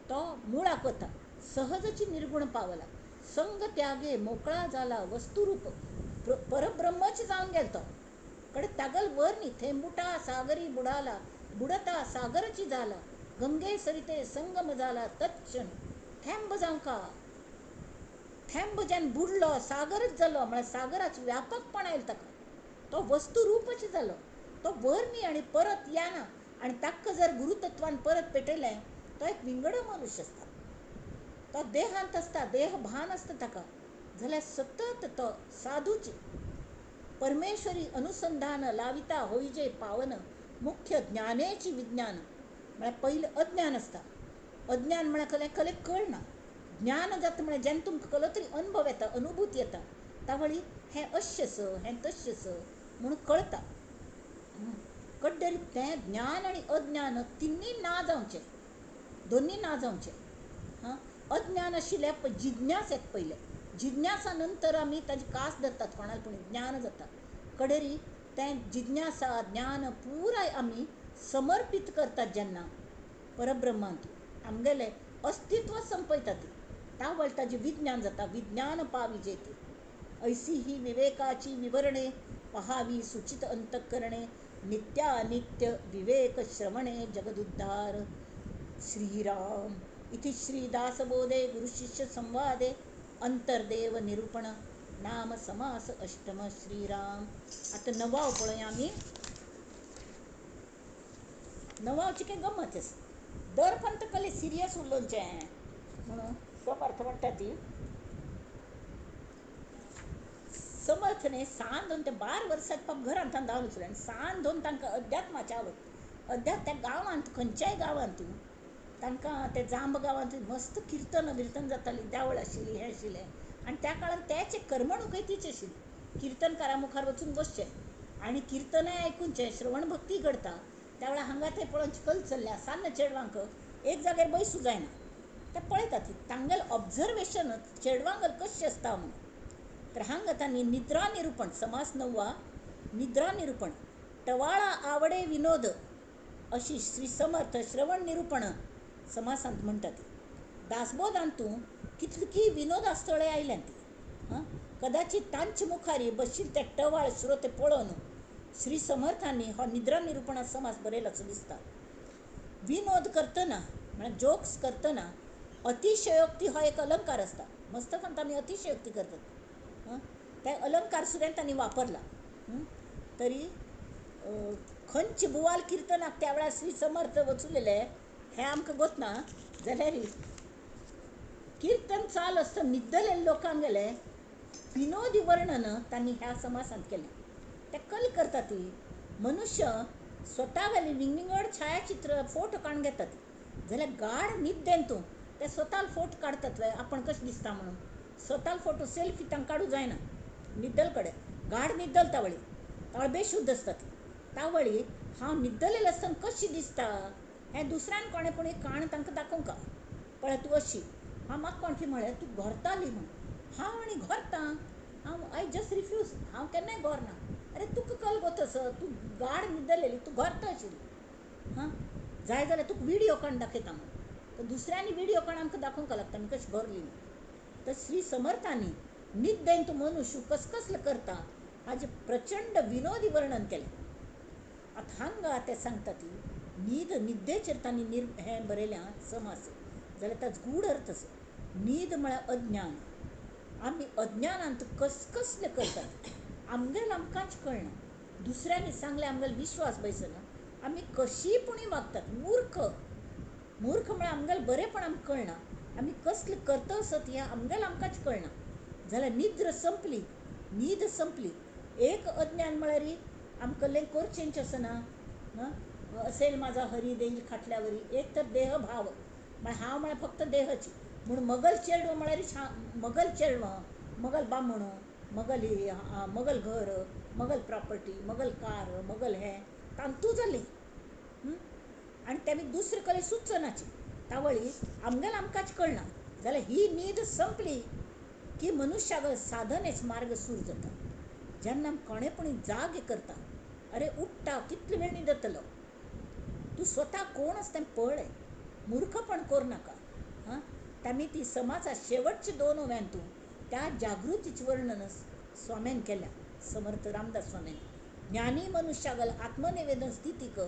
तो मुळाक वता. सहजची निर्गुण पावला. संग त्यागे मोकळा जाला वस्तुरूप परब्रह्मच जावन गेलो तो. कडे तागल वर न्ही थेंबुटा सागरी बुडाला बुडता सागरची झाला. गंगे सरिते संगम झाला तत्क्षण. थेंब जावका थेंब जेन बुडलो सागरच जालो म्हळ्यार सागराचो व्यापकपण आयलो ताका. तो वस्तुरूपच जालो. तो वर न्ही आनी परत येना. आणि ताक्क जर गुरुतत्वान परत पेटयलें तो एक विंगड मनुष्य आसता, तो देहांत आसता, देह भान आसता ताका, जाल्यार सतत तो साधूची परमेश्वरी अनुसंधान लाविता होईजे पावन मुख्य ज्ञानेची विज्ञान. म्हळ्यार पयलें अज्ञान आसता, अज्ञान म्हळ्यार कलेक कळना, ज्ञान जाता म्हळ्यार जेन्ना तुमकां कसलो तरी अनुभव येता, अनुभूती येता, तावळी हें अशें हें तशें म्हणून कळटा. कड्डरी तें ज्ञान आनी अज्ञान तिन्नी ना जावचें, दोन्ही ना जावचें. अज्ञान आशिल्लें जिज्ञास येता पयलें, जिज्ञासा नंतर आमी ताजी कास धरतात कोणाल पूण ज्ञान जाता. कडेरी तें जिज्ञासा ज्ञान पुराय आमी समर्पीत करतात जेन्ना परब्रह्मांत, आमगेलें अस्तित्व संपयता ती, तावळ ताजें विज्ञान जाता, विज्ञान पाविजे ती. ऐसी ही विवेकाची विवरणे पहावी सुचित अंतःकरणे, नित्यानित्य विवेक श्रवणे जगदुद्धार. श्रीराम इति श्रीदासबोधे गुरुशिष्य संवादे अंतर्देव निरूपण नाम समास अष्टम. श्रीराम. आता नवाव पळोवया आमी. नवावची काय गंमत आसा, दर पंत कले सिरियस उलोवचें म्हणून समर्थ म्हणटा ती. समर्थने सांज दोन ते 12 वर्सांचे पाप घरांत धांवन उचले आनी सांज दोन तांकां अध्यात्माची आवड. अध्यात्म त्या गांवांत खंयच्याय गांवांत तूं तांकां ते जांब गांवांत मस्त किर्तन बिर्तन जाताली, देवळ आशिल्ली, हें आशिल्लें, आनी त्या काळार तेच करमणूकय तीच आशिल्ली. किर्तनकारा मुखार वचून बसचें आनी किर्तनय आयकुचें, श्रवण भक्ती घडटा. त्या वेळार हांगा थंय पळोवन चिखल चल्ल्या सान्न चेडवांक एक जाग्यार बसूं जायना, ते पळयता ती तांगेल ऑब्झर्वेशन चेडवांगेल कशें आसता म्हणून. तर हांगा तांणी निद्रा निरूपण समास 9वा, निद्रा निरूपण. टवाळा आवडे विनोद अशी श्री समर्थ श्रवण निरूपण समासांत म्हणटा ती. दासबोधांतू कितलीं विनोदास्थळें आयल्यां ती. कदाचित तांचे मुखारी बशिल्ले ते टवाळ श्रोते पळोवन श्री समर्थांनी हो निद्रा निरूपणा समास बरयलासो दिसता. विनोद करतना म्हळ्यार जोक्स करतना अतिशयोक्ती हो एक अलंकार आसता. मस्तकांत आमी अतिशयोक्ती करतात, ते अलंकार सुद्दां तांणी वापरला. तरी खंयचे बुवाल किर्तनाक त्या वेळार श्री समर्थ वचुलेले हें आमकां गोतना, जाल्यार किर्तन चाल आसता न्हिदलेल्या लोकांक गेले विनोदी वर्णन तांणी ह्या समासांत केलें. ते कल करता ती मनुष्य स्वतागेली विंगड छायाचित्र फोटो काडून घेतात, जाल्यार गाढ न्हिदेन तूं ते स्वताल फोटो काडतात आपण कशें दिसता म्हणून. स्वताल फोटो सेल्फी तांकां काडूं जायना न्हिदल कडेन, गाढ न्हिदल तावळी बेशुद्ध आसता ती. तावळी हांव न्हिदलेलें आसतना कशी दिसता हें दुसऱ्यान कोणें पूण काण तांकां दाखोवंक पळय तूं अशी. म्हाका कोणकी म्हळें तूं घोरताली म्हूण. हांव आनी घोरतां, आय जस्ट रिफ्यूज, हांव केन्नाय घोरना. अरे तुका कल गो तसो, तूं गाढ न्हिदलेली, तूं घोरता आशिल्ली. जाय जाल्यार तुका व्हिडियो काडून दाखयता म्हणून. तर दुसऱ्यांनी व्हिडियो काडून आमकां दाखोवंक लागता आमी कशी घोरली म्हणून. तर श्री समर्थांनी न्हिदेन तूं मनुष्य कसलें करता हाजें प्रचंड विनोदी वर्णन केलें. आतां हांगा ते सांगता ती न्हिदेचेर तांणी हें बरयल्या समास, जाल्यार ताचो गूढ अर्थ आसा. न्हीद म्हळ्यार अज्ञान. आमी अज्ञानांत कसलें करतात, आमगेल आमकांच कळना. दुसऱ्यांनी सांगलें आमगेलो विश्वास बसना, आमी कशीं पुणी वागतात. मूर्ख म्हळ्यार आमगेलें बरेंपण आमकां कळना, आमी कसलें करता आसत हें आमगेलें आमकांच कळना. जाल्यार न्हीद संपली. एक अज्ञान म्हळ्यार आमकां कसलें करचेंच आसना. असेल माझा हरी देईल खाटल्यावरी. एक तर देहभाव म्हळ्यार हांव म्हळ्यार फक्त देहची म्हणून मगल चेडवो म्हळ्यार मगल चेडवो, मगल बामणो, मगल घर, मगल प्रॉपर्टी, मगल कार, मगल हें तांतू जाली. आनी तेमी दुसरे कडेन सुचनाची. तावळी आमगेलें आमकांच कळना. जाल्यार ही न्हीद संपली की मनुश्याक साधनेच मार्ग सुरू जाता. जेन्ना कोणें पूण जाग करता, अरे उठ्ठा, कितलो वेळ न्हिदतलो, तूं स्वता कोण आसा तें पळय, मूर्खपण करूं नाका. तांणी ती समाजा शेवटच्या 2 ओव्यांतू त्या जागृतीचें वर्णन स्वाम्यान केल्या, समर्थ रामदास स्वामीन. ज्ञानी मनुश्यागल आत्मनिवेदन स्थितीक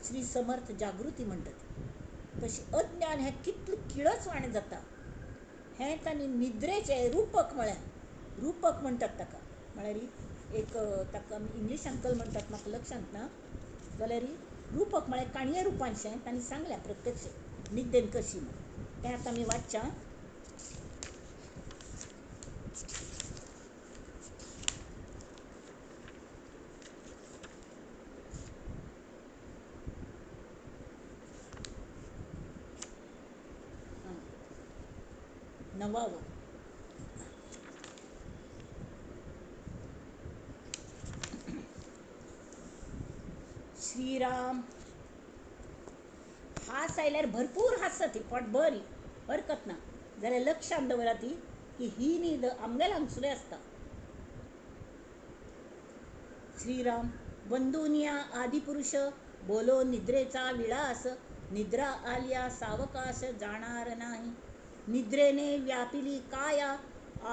श्री समर्थ जागृती म्हणटात. तशी अज्ञान हें कितलें किळसवाणें जाता हें तांणी निद्रेचें रूपक म्हणटात ताका. म्हळ्यार एक ताका इंग्लिशान कल म्हणटात, म्हाका लक्षांत ना, जाल्यार रूपक म्हळ्यार काणये रुपांशें तांणी सांगल्या प्रत्यक्ष निद्देन कशी म्हण तें आतां मी वाचच्या. नवावं श्रीराम हास आयल्यार भरपूर हांसता ती पोटभर हरकत ना जाल्यार लक्षांत दवरा ती की ही न्हीद आमगेर हांगसुलें आसता. श्रीराम बंधुनिया आदिपुरुष बोलो निद्रेचा विळास निद्रा आल्या सावकाश जाणार नाही. निद्रेने व्यापिली काया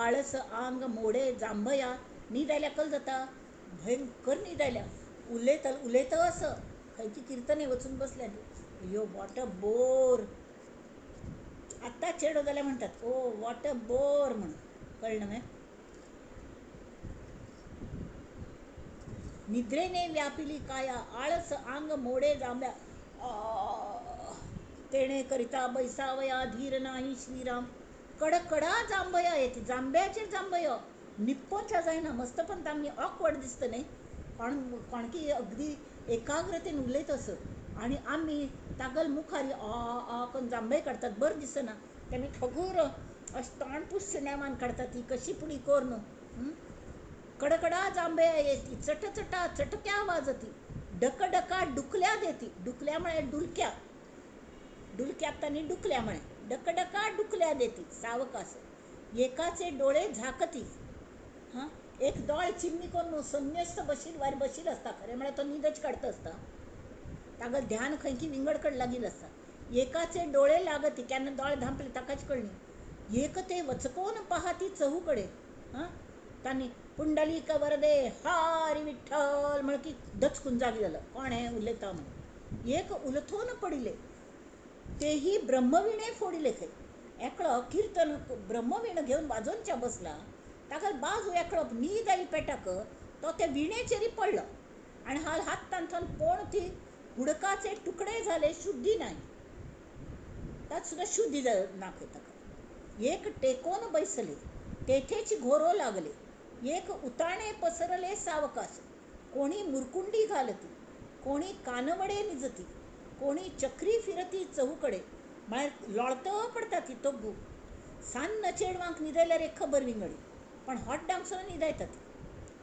आळस आंग मोडे जांभया. न्हीद आयल्या कल जाता भयंकर न्हीद आयल्या उलयत असं खंयची किर्तने वचून बसल्या यो वॉट अ बोर. आत्ता चेडो जाल्यार म्हणटात ओ वॉट अ बोर म्हणून कळ्ळें न्हय. निद्रेने व्यापिली काया आळस आंग मोडे जांभ्या. तेणे करिता बैसावया धीर नाही श्रीराम. कडकडा जांभया येते जांभ्याचेर जांभयो निप्पोच्या जायना मस्त पण तांणी ऑकवर्ड दिसतं न्ही कोणकी अगदी एकाग्रतेन उलयत असत आनी आमी तागल मुखारी आ करून जांभय काडटात बरें दिसना तेमी ठगूर अशें तोंड पुसचें नेमान काडटा ती कशी पुडी कोर न्हू. कडकडा जांभया येती चटचटा चटक्या आवाज येती डकडका डुकल्या देती. डुकल्या म्हळ्यार डुलक्या डुलक्याक तांणी डुकल्या म्हळें. डकडका डुकल्या देती सावकाश. एकाचे डोळे झाकती एक दोळ चिमणी करून संन्यस्त बशील असता खरें म्हळ्यार तो न्हीदच काडता असता तागल ध्यान खंयची विंगड लागील असता. एकाचे डोळे लागती केन्ना दोळ धांपले ताकाच कळनी. एक ते वचकोन पाहती चहूकडे तांणी पुंडलीक वरदे हारी विठ्ठल म्हण की दचकून जागी जालो कोण हें उलयता म्हण. एक उलथून पडिले तेही ब्रह्मविणे फोडिले खंय. एकलो कीर्तन ब्रह्मवीण घेवन वाजोवच्या बसला ताका बाजू एकलो न्हीद आयली पेटाक तो त्या विणेचेरी पडलो आनी हात तांथून पोण ती हुडकाचे तुकडे झाले शुद्धी नाही. तात सुद्दां शुद्धी ना खंय ताका. एक टेकोन बैसले तेथेच घोरो लागले. एक उताणे पसरले सावकाश. कोणी मुरकुंडी घालती कोणी कानवडे निजती कोणी चक्री फिरती चहूकडे म्हळ्यार लोळतो पडटा ती तोग्गू. सान्न चेडवांक न्हीद आयल्यार एक खबर विंगडी पण हॉट सुद्दां न्हीद येता ती.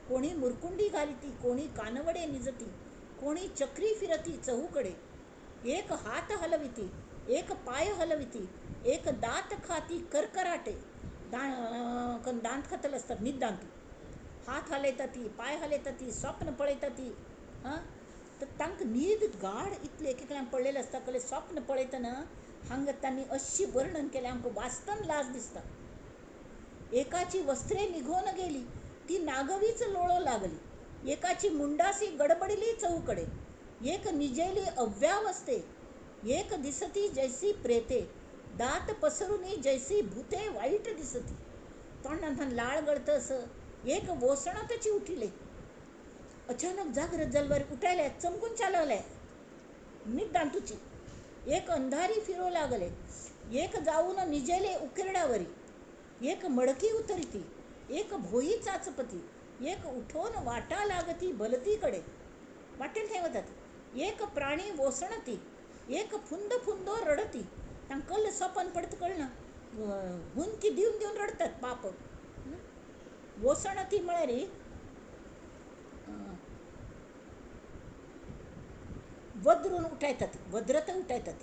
कोणी मुरकुंडी घालिती कोणी कानवडे निजती कोणी चक्री फिरती चहूकडे. एक हात हलविती एक पाय हलविती एक दात खाती करकराटे. दांत खातल असतात न्हीद दांतू. हात हलयता ती पाय हलयता ती स्वप्न पळयता ती तर तांकां न्हीद गाढ इतले एकल्यांक पडलेले आसता कले स्वप्न पळयतना हांगा तांणी अशी वर्णन केलें आमकां वाचतन लाज दिसता. एकाची वस्त्रे निघून गेली ती नागवीच लोळो लागली. एकाची मुंडासी गडबडिली चहूकडे. एक निजेली अव्यावस्थे एक दिसती जैसी प्रेते. दात पसरुनी जैसी भूते वाईट दिसती. तोंडांतल्यान लाळ गळतस. एक वोसणतची उठिले अचानक जागृत जालवार उठायले चमकून चालवले न्हीद दांतूची. एक अंधारी फिरो लागले एक जाऊन निजेले उकिरडावरी. एक मडकी उतरिती एक भोई चाचपती. एक उठोन वाटा लागती भलतीकडे वाटेल थंय वतात. एक प्राणी वोसणती एक फुंद फुंदो रडती. तांकां कल्ल सोंपन पडता कळना हुंदकी दिवन दिवन रडतात पाप. वोसणती म्हळ्यार वद्रून उठायतात वद्रत उठायतात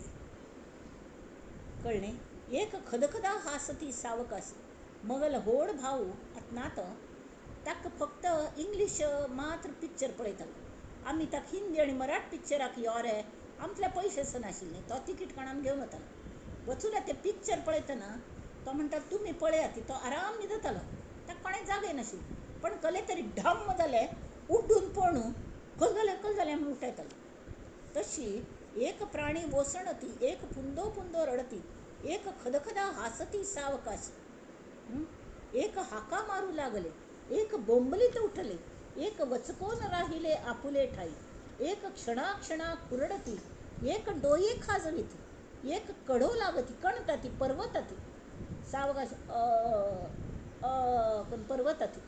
कळणे. एक खदखदा हासती सावकाश. मगल होड भाऊ आत्नात ताका फक्त इंग्लीश मात्र पिक्चर पळयतालो. आमी ताका हिंदी आनी मराठी पिक्चराक यो रे आमतले पयशे नाशिल्ले तो तिकीट कोणान घेवन वतालो. वचून ते पिक्चर पळयतना तो म्हणटा तुमी पळयात तो आराम न्हिदतालो ताका कोणें जागे नाशिल्ले. पण कले तरी ढम जाले उड्डून पळू कल जालें म्हूण उठयतालो. तशी एक प्राणी वोसणती एक फुंदो फुंदो रडती एक खदखदा हासती सावकाश. एक हाका मारू लागले एक बोंबलीत उठले एक वचकोन राहिले आपुले ठाई. एक क्षणा कुरडती, एक डोये खाजविती, एक कढो लागती, कणताती पर्वताती, सावकाश पण पर्वताती.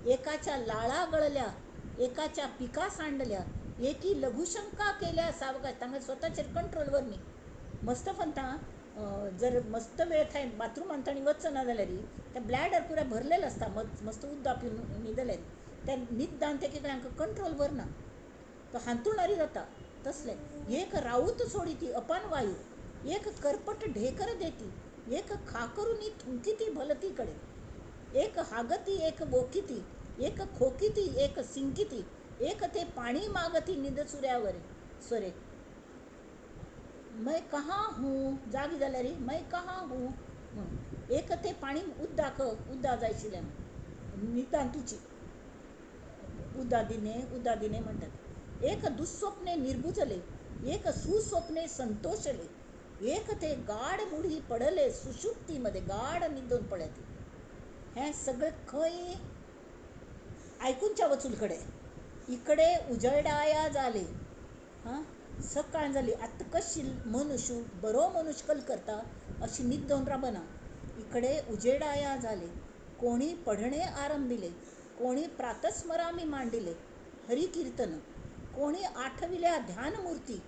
एकाच्या लाळा गळल्या, एकाच्या पिका सांडल्या, एकी लघुशंका केल्या सावकाश. तांगे स्वतःचे कंट्रोलवर नाही. मस्त म्हणता जर मस्त वेळ थाय बाथरूम आणताना वचना जाल्यार त्या ब्लॅडर पुऱ्या भरलेलं असता, मस्त उद्दा पिवन न्हिदले त्या निदान ते हांकां कंट्रोल भरना, तो हांतुणारी जाता तसले. एक राऊत सोडी ती अपान वायू, एक करपट ढेकर देती, एक खाकरुनी थुंकिती भलतीकडे, एक हागती एक बोकिती, एक खोकिती एक सिंकिती, एक ते पाणी मागती निदसुऱ्यावर स्वरे. मैं कहाँ हूँ जागी जाल्यार मैं कहाँ हूँ म्हणून. एक ते पाणी उद्दा जायशिल्लें नितान तुची उद्दा दिने म्हणटात. एक दुःस्वप्ने निर्बुजले, एक सुस्वप्ने संतोषले, एक ते गाढ मुढी पडले सुषुप्तीमध्ये, गाढ निदून पडले. हे सगळं खंय ऐकूनच्या वचूलकडे. इकडे उजळडाया झाले. हां, सकाळ झाली. आत्ता कशी मनुष्य बरो मनुष्य कल करता अशी निद्दोन राबना. इकडे उजेडाया झाले. कोणी पढणे आरंभिले, कोणी प्रातस्मरामी मांडिले हरिकीर्तन, कोणी आठविल्या ध्यानमूर्ती,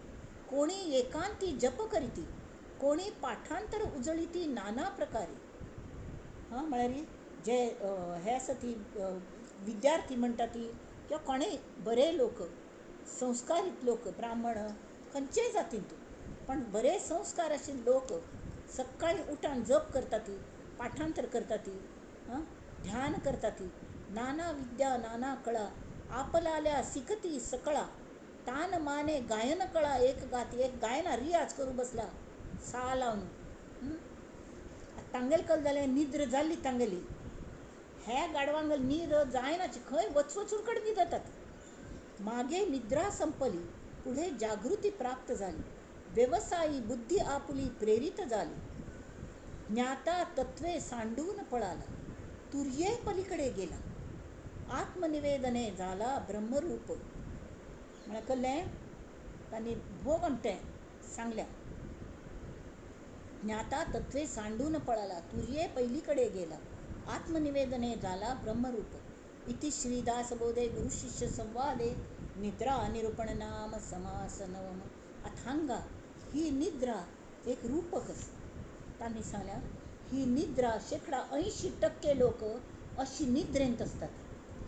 कोणी एकांती जप करीती, कोणी पाठांतर उजळीती नाना प्रकारे. हां, म्हळ्यार जे हे आसा ती विद्यार्थी म्हणटा ती, किंवा कोणेय बरे लोक, संस्कारीत लोक, ब्राह्मण खंयचेय जातींतूं, पण बरे संस्कार आशिल्ले लोक सकाळी उठान जप करता ती, पाठांतर करता ती, ध्यान करता ती, नाना विद्या नाना कळा आपलाल्या सिकती सकळा, तान माने गायन कळा एक गाती. एक गायना रियाज करू बसला सा लावन. तांगेल कल जाल्यार निद्र जाल्ली तांगेली. हे गाडवांगल न्हीद जायनाची, खंय वचून कडे न्हिदतात. मागे निद्रा संपली, पुढे जागृती प्राप्त झाली, व्यवसायी बुद्धी आपुली प्रेरित झाली, ज्ञाता तत्वे सांडून पळाला, तुर्ये पलीकडे गेला, आत्मनिवेदने झाला ब्रह्मरूप. मला कळलें तांणी भोग तें सांगल्या. ज्ञाता तत्वे सांडून पळाला, तुर्ये पलीकडे गेला, आत्मनिवेदने झाला ब्रह्मरूप. इति श्रीदासबोधे गुरुशिष्य संवादे निद्रा निरूपण नाम समास नवम. अथांगा ही निद्रा एक रूपकच. त्यांनी सांगल्या ही निद्रा 80% लोक अशी निद्रेंत असतात.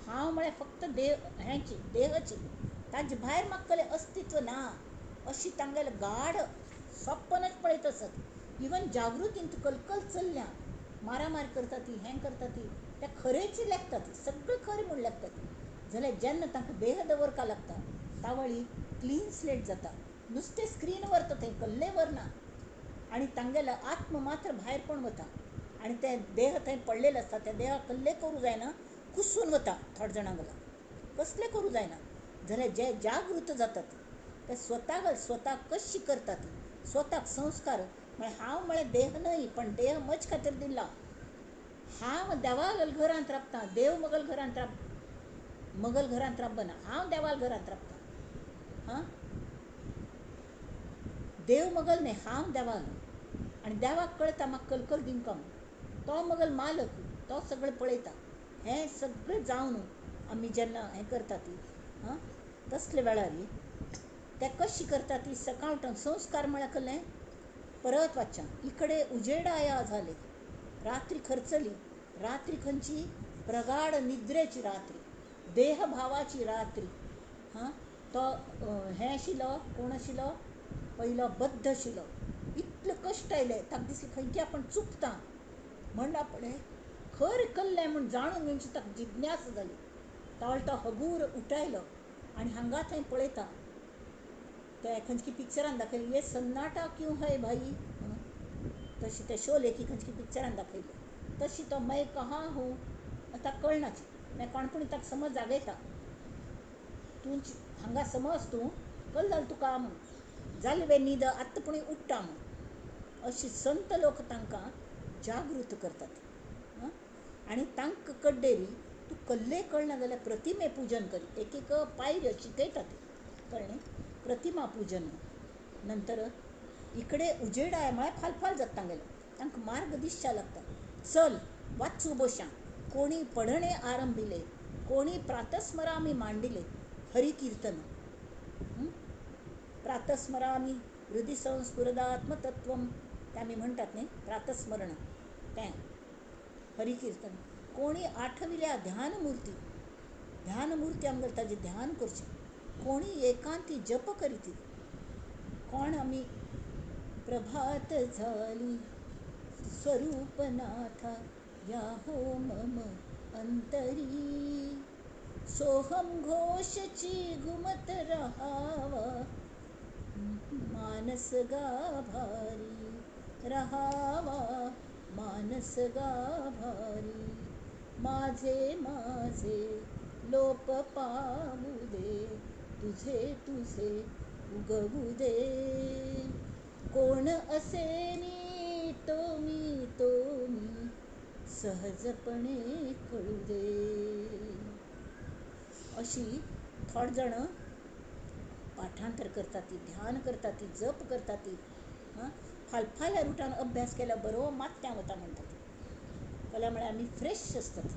हांव म्हळ्यार फक्त देहाची, ताजे भायर म्हाका अस्तित्व ना अशी तांगेले गाढ स्वप्नच पळयत असत. इवन जागृतींत कलकल चल्ल्या मारामार करता ती, हें करता ती, त्या खरेची लेखता ती, सगळं खरें म्हूण लेखता ती. जाल्यार जेन्ना तांकां देह दवरका लागता तावळी क्लीन स्लेट जाता. नुस्तें स्क्रीन व्हरता थंय कसलें व्हरना, आनी तांगेलो आत्म मात्र भायर पण वता. आनी ते देह थंय पडलेले आसता, त्या देहाक कसलें करूं जायना, कुसून वता थोड्या जाणांक कसलें करूं जायना. जाल्यार जे जागृत जातात ते स्वता कशी करतात, स्वताक संस्कार. म्हळ्यार हांव म्हळ्यार देह न्हय, पण देह म्हजे खातीर दिला. हांव देवाल घरांत राबता, देव मगल घरांत राबना, हांव देवाल घरांत राबता. हां, देव मगल न्ही, हांव देवाल. आनी देवाक कळटा म्हाका कलकल दिवंक म्हणून. तो मगल मालक, तो सगळें पळयता. हें सगळें जावन आमी जेन्ना हें करता ती, तसले वेळार ते कशी करता ती, सकाळ उठून संस्कार म्हळ्यार कसलें परत वाचन. इकडे उजेडाया झाले, रात्री खर्चली. रात्री खंयची प्रगाढ निद्रेची रात्री, देहभावाची रात्री. तो हें आशिल्लो, कोण आशिल्लो पयलो बद्ध आशिल्लो. इतले कश्ट आयले, ताका दिसलें खंय की आपण चुकता म्हणून आपणें खरें कल्लें म्हूण जाणून घेवची ताका जिज्ञास जाली. तो हगूर उठयलो आनी हांगा थंय पळयता. ते खंयची पिक्चरान दाखयली, ये सन्नाटा क्यों है भाई, तशी ते शोले की खंयची पिक्चरान दाखयली तशी. तो मैं कहाँ हूँ ताका कळनाची. मागीर कोणपणी ताका समज जागयता, तूं हांगा समज तूं कल जालें तुका म्हूण, जाली वे न्हीद आत्तां पुणी उठ्ठा म्हूण. अशी संत लोक तांकां जागृत करतात. आनी तांकां कड्डेरी तूं कसलेंय कळना जाल्यार प्रतिमे पुजन करी. एक पायऱ्यो शिकयता ती, कळ्ळें. प्रतिमा पूजन नंतर इकडे उजेडाय म्हळ्यार फालफाल जाता गेलो. तांकां मार्ग दिसच्या लागता. चल वाचू बशां. कोणी पढणे आरंभिले, कोणी प्रातस्मरामी मांडिले. हरिकीर्तन प्रातस्मरामी हृदय संस्फुरदात्मतत्वम ते आमी म्हणटात न्ही, प्रातस्मरण तें हरिकीर्तन. कोणी आठविल्या ध्यानमूर्ती, ध्यानमूर्ती आमगेले ताजें ध्यान करचें. कोणी एकांती जप करीत. कोण आमी प्रभात झाली स्वरूपनाथा या हो मम अंतरी. सोहम घोषची घुमत रहावा मानस गाभारी, रहावा मानस गाभारी. माझे माझे लोप पावू दे, तुझे तुझे उगवू दे. कोण असेनी तो मी सहजपणे कळू दे. अशी थोड जण पाठांतर करता ती, ध्यान करता ती, जप करता ती. फालफाल्या रुटान अभ्यास केला बरो मात्त्या वता म्हणटात. कला म्हळ्यार आमी फ्रेश आसतात.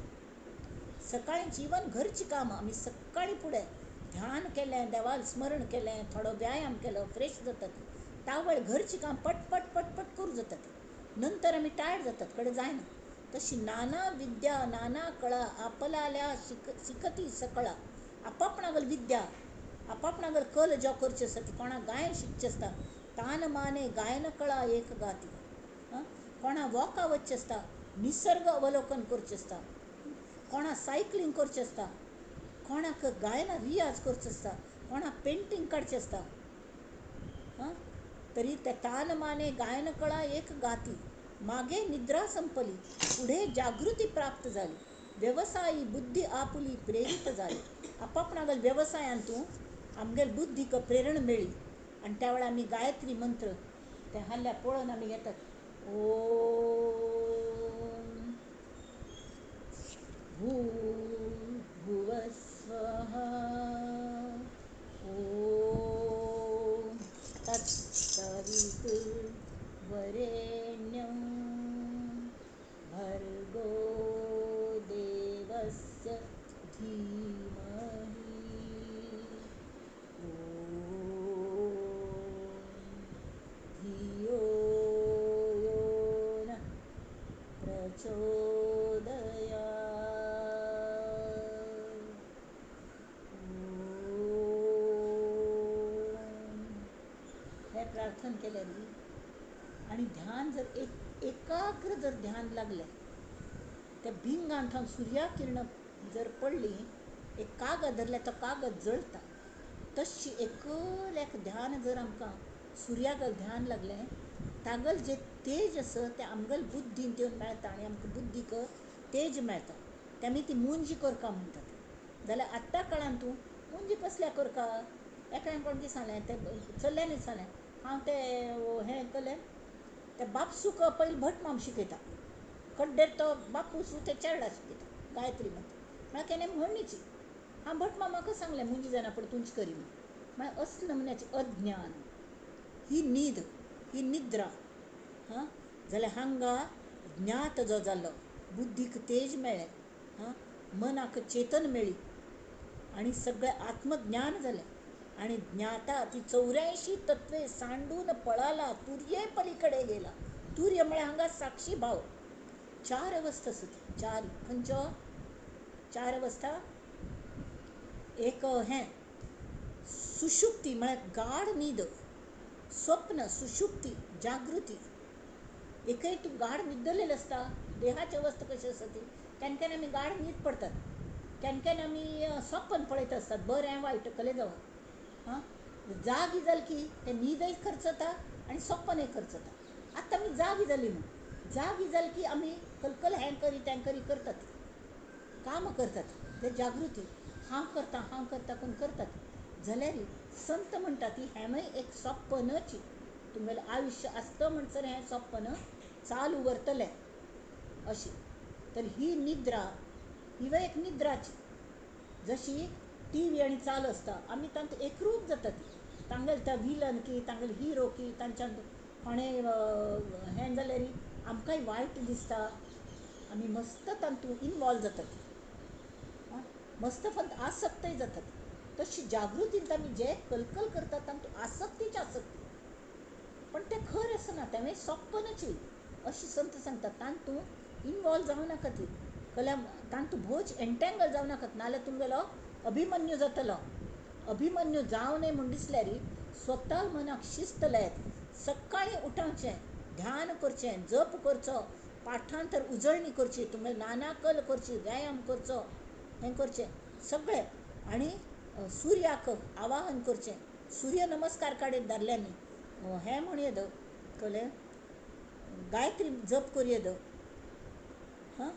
सकाळी जीवन घरची कामां आमी सकाळी फुडें ध्यान केलें, देवाल स्मरण केलें, थोडो व्यायाम केलो, फ्रेश जातात. तावळ घरची काम पट पट पट पट करूं जातात. नंतर आमी टायर्ड जातात, कडे जायना. तशी नाना विद्या नाना कळा आपल्याल्या शिकती सकळा. आपापणागल विद्या, आपापणागल कल जो करचे आसता ती. कोणा गायन शिकचे आसता, तान माने गायन कळा एक गाती. कोणा वॉका वचचें आसता, निसर्ग अवलोकन करचें आसता. कोणा सायकलिंग करचें आसता, कोणाक गायना रियाज करचो आसता, कोणाक पेंटींग काडचें आसता. तरी ते तान माने गायन कळा एक गाती. मागे निद्रा संपली, पुढे जागृती प्राप्त झाली. व्यवसायी बुद्धी आपुली प्रेरित झाली. आपापणागल व्यवसायांतूं आमगेल बुद्धीक प्रेरण मेळ्ळी. आनी त्या वेळार आमी गायत्री मंत्र ते हाल्ल्या पळोवन आमी घेतात. ओम भूर्भुवः स्वः ओम तत्सवितुर्वरेण्यं भर्गो देवस्य धीमहि धियो यो नः प्रचोदयात्. हे प्रार्थना केलेली. आणि ध्यान जर एकाग्र जर ध्यान लागले, त्या भिंगान थांब सुर्या किरण जर पडली, एक कागद धरले तो कागद जळटा. तशी एकल्याक ध्यान जर आमकां सुर्यागल ध्यान लागलें, तागल जे तेज आसा तें आमगेल बुद्धीन येवन मेळटा आनी आमकां बुद्धीक तेज मेळटा. ते आमी ती मुंजी करका म्हणटात. जाल्यार आत्ता काळान तूं मुंजी कसल्या करका. एकल्यान कोण दिसालें तें चल्ल्यान दिसालें हांव तें हें केलें, तें बापसूक पयलीं भटमाम शिकयता. कड्डेर तो बापूस ते चेडा शिकयता गायत्री मंत्र. म्हळ्यार केन्ना म्हणणीची हांव भटमामाक सांगलें मुंजी जायना पूण तुमची करी म्हणून. म्हळ्यार असले नमुन्याचें अज्ञान, ही न्हीद, ही निद्रा. जाल्यार हांगा ज्ञात जो जाल्लो, बुद्धीक तेज मेळ्ळें, मनाक चेतन मेळ्ळी आनी सगळें आत्मज्ञान जालें. आणि ज्ञाता ती 84 तत्वे सांडून पळाला, तुर्ये पलीकडे गेला. तुर्य म्हळ्यार हांगा साक्षी भाव. 4 अवस्था आसात. 4 खंयच्यो 4 अवस्था. एक हें सुषुप्ती म्हळ्यार गाढ न्हीद, स्वप्न, सुषुप्ती, जागृती. एकय तूं गाढ न्हिदलेलो आसता. देहाची अवस्था कशी आसा ती, केन्ना केन्ना आमी गाढ न्हीद पडटात, केन्ना केन्ना आमी स्वप्न पळयत आसतात, बरें वायट कले जावन. जागी जाल की ते न्हीदय खर्च जाता आनी स्वप्नय खर्च जाता. आतां आमी जागी जाली न्हू, जागी जाल की आमी कलकल हें करी तें करी करतात, काम करतात. ते जागृती. हांव करता करून करतात. जाल्यार संत म्हणटा ती हेंय एक स्वप्नच. तुमगेलें आयुश्य आसता म्हणसर हें स्वप्न चालू उरतलें अशी. तर ही निद्रा, ही एक निद्राची. जशी टी व्ही आणि चाल आसता आमी तांकां एकरूप जाता ती तांगेल त्या विलन की तांगेल हिरो की तांच्यान कोणें हें जाल्यार आमकांय वायट दिसता आमी मस्त तांतू इनवॉल्व जातात आं? मस्त फक्त आसक्तय जातात तशी जागृतींत आमी जे कलकल करतात तांतू आसक्तीच आसक्ती पण तें खर आसना तें सोप्पनची अशी संत सांगता तांतू इनवॉल्व जावं नाका ती कल्या तांतू भोज एंटेंगल जावं नाकात नाल्यार तुमगेलो अभिमन्यू जातलो अभिमन्यू जावं न्हय म्हूण दिसल्यार स्वता मनाक शिस्त लायत सकाळीं उठोवचें ध्यान करचें जप करचो पाठांतर उजळणी करची तुमगे नानाकल करची व्यायाम करचो हें करचें सगळें आनी सुर्याक आवाहन करचें सूर्य नमस्कार काडीत दादल्यांनी हें म्हण येद कळ्ळें गायत्री जप करयेद हां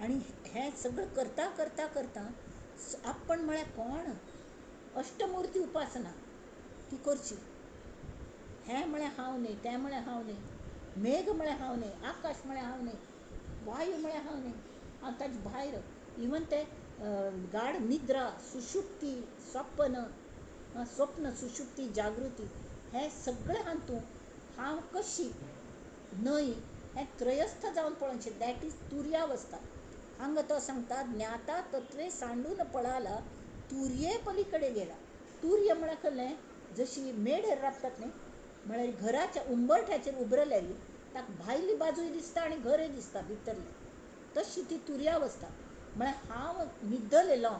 आनी हें सगळें करता करता करता आपण म्हळ्यार कोण अष्टमुर्ती उपासना ती करची हें म्हळ्यार हांव न्हय तें म्हळ्यार हांव न्हय मेघ म्हळ्यार हांव न्हय आकाश म्हळ्यार हांव न्हय वायू म्हळ्यार हांव न्हय हांव ताजे भायर इवन ते गाढ निद्रा सुशुक्ती स्वप्न सुशुक्ती जागृती हें सगळें हातूं हांव कशी न्हय हें त्रयस्थ जावन पळोवचें दॅट इज तुर्यावस्था हांगा तो सांगता ज्ञाता तत्वे सांडून पळाला तुर्ये पलीकडे गेला तुर्य म्हळ्यार कळ्ळें जशी मेढेर राबतात न्ही म्हळ्यार घराच्या उंबरठ्याचेर उबरल्यार ताका भायली बाजूय दिसता आनी घरय दिसता भितरलें तशी ती तुर्यावस्था म्हळ्यार हांव न्हिदलेलो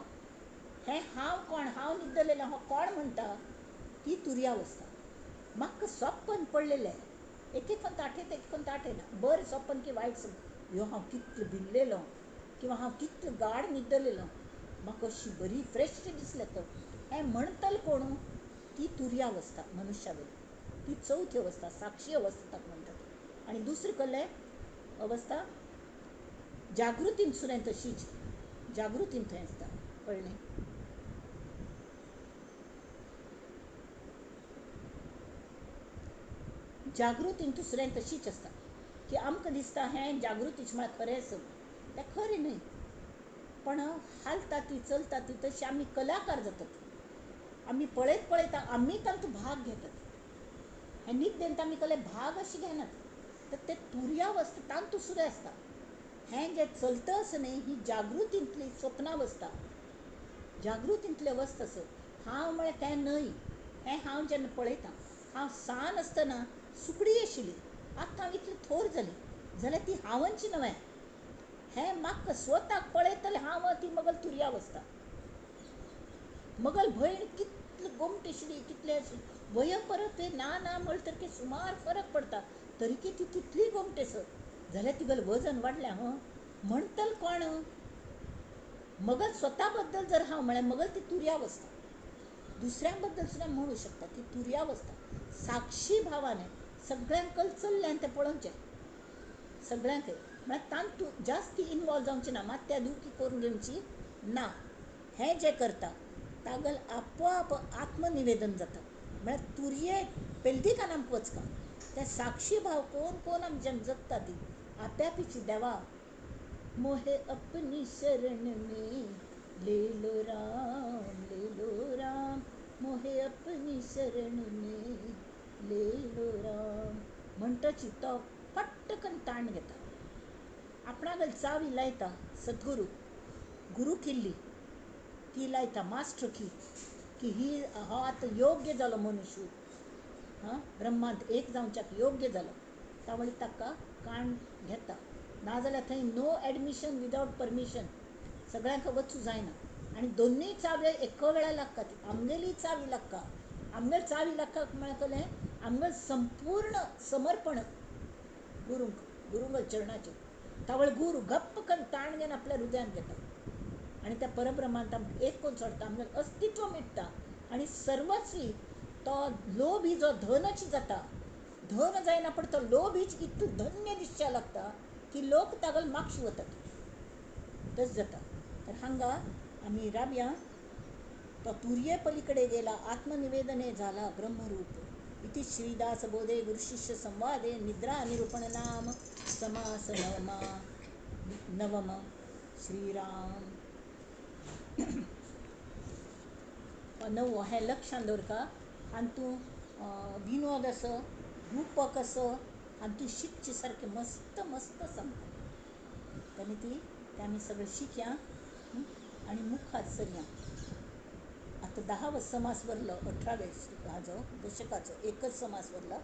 हें हांव कोण हांव न्हिदलेलो हो कोण म्हणटा ती तुर्यावस्था म्हाका स्वप्न पडलेलें एक एक फावट आठयता एक फावट आठयना बरें स्वप्न की वायट स्वप्न ह्यो हांव कितलो भिल्लेलो किंवां हांव कितलो गाढ न्हिदलेलो म्हाका अशी बरी फ्रेश दिसलें तो हें म्हणटल कोण ती तुर्यावस्था मनुश्यावरी ती चवथी अवस्था साक्षी अवस्था ताका म्हणटात आनी दुसरी कहलें अवस्था जागृतीन सुद्दां तशीच जागृतीन थंय आसता कळ्ळें जागृतीन दुसऱ्यां तशीच आसता की आमकां दिसता हें जागृतीच म्हळ्यार खरें सगळें तें खरें न्हय पण हालता ती चलता ती तशी आमी कलाकार जातात आमी पळयत पळयता आमी तातूंत भाग घेतात हें निद्देंत आमी कसले भाग अशें घेनात तर ते तुर्यावस्था तांतूं सुद्दां आसता हें जें चलता आसा न्ही ही जागृतींतली स्वप्नावस्था जागृतींतली अवस्था आसा हांव म्हळ्यार तें न्हय हें हांव जेन्ना पळयतां हांव सान आसतना सुकडी आशिल्ली आतां हांव इतली थोर जाली जाल्यार ती हांवची न्हय हें म्हाका स्वताक पळयतलें हांव ती मगल तुर्यावस्था मगल भयण कितली गोमटी आशिल्ली कितले वय परत ते ना ना म्हणटर की सुमार फरक पडटा तरी ती तितली गोमटी आसत जाल्यार तिगेलें वजन वाडलें म्हणटल कोण मगल स्वता बद्दल जर हांव म्हळ्यार मगल ती तुर्यावस्था दुसऱ्यां बद्दल सुद्दां म्हणू शकता ती तुर्यावस्था साक्षी भावाने सगळ्यांक चल्ल्यान तें पळोवचें सगळ्यांक म्हळ्यार तांतूं जास्ती इनवॉल्व जावचें ना मात त्या दुखी करून घेवची ना हें जें करता तागल आपोआप आत्मनिवेदन जाता म्हळ्यार तुरये पेलदिकान आमकां वचका ते साक्षी भाव कोण कोण आमच्यान जगता ती आप्यापीची देवा मोहे अपनी शरण में ले लो राम मोहे अपनी शरण में ले लो राम म्हणटची तो पट्टकन ताण घेता आपणागल चावी लायता सद्गुरू गुरू किल्ली ती लायता मास्टर की ही हो आतां योग्य जालो मनुश्य ब्रह्मांत एक जावच्याक योग्य जालो तावळी ताका काण घेता नाजाल्यार थंय नो एडमिशन विदाउट परमिशन सगळ्यांक वचूं जायना आनी दोनूय चाव्यो एका वेळा लागता आमगेली चावी लागता आमगेली चावी लागता म्हळ्यार आमगेल संपूर्ण समर्पण गुरूंक चरणाचेर तावळ गुरू गप्प करून ताण घेवन आपल्या हृदयान घेता आनी त्या परब्रह्मांत आमकां एक करून सोडटा आमगेलें अस्तित्व मिटता आनी सर्वस्वी तो लोभ ही जो धनच जाता धन जायना पण तो लोभ हीच इतलो धन्य दिसच्या लागता की लोक तागल मागशी वतात तस जाता तर हांगा आमी राबया तो तुर्ये पलीकडे गेला आत्मनिवेदने झाला ब्रह्मरूप इति श्रीदास बोधे गुरुशिष्य संवादे निद्रा निरूपण नाम समास नवम श्रीराम नववो हें लक्षान दवरका आनी तूं विनोद असो रुपक असो आनी तूं शिकचें सारकें मस्त मस्त सांगता तेन्ना तें आमी सगळें शिकया आनी मुखार सरया. आतां 10 समास वरलो 18व्या हाजो दशकाचो एकच समास वरला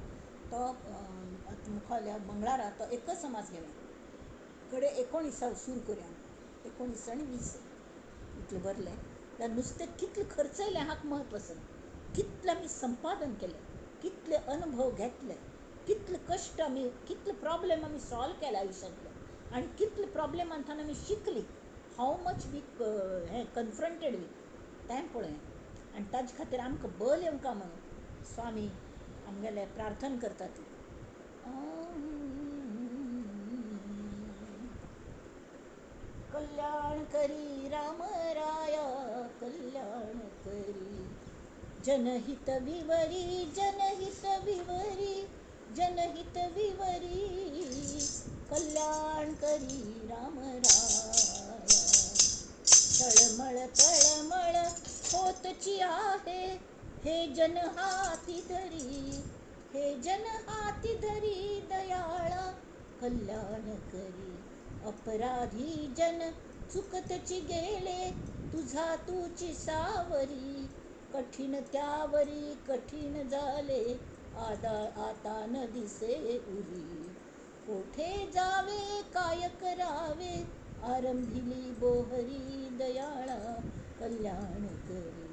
तो आतां मुखावल्या मंगळारा तो एकच समास घेवया कडे 19 सुरू करुया 19 आनी 20 इतलें बरलें जाल्यार नुस्तें कितलें खर्च येयलें हाक म्हत्व आसा कितलें आमी संपादन केलें कितले अनुभव घेतले कितले कश्ट आमी कितले प्रॉब्लेम आमी सॉल्व केले आयुश्यांतले आनी कितले प्रॉब्लेमांतल्यान आमी शिकली हाव मच वी हें कन्फ्रंटेड वीथ तें पळया आनी ताजे खातीर आमकां बल येवंका म्हणून स्वामी आमगेले प्रार्थना करता ती कल्याण करी राम राया कल्याण करी जनहित विवरी जनहित विवरी जनहित विवरी कल्याण करी राम राया तळमळ होतची आहे हे जन हाती धरी हे जन हाती धरी दयाळा कल्याण करी अपराधी जन चुकतची गेले तुझा तूची सावरी कठीण त्यावरी कठीण झाले आता न दिसे उरी कोठे जावे काय करावे आरंभिली बोहरी दयाळा कल्याण करी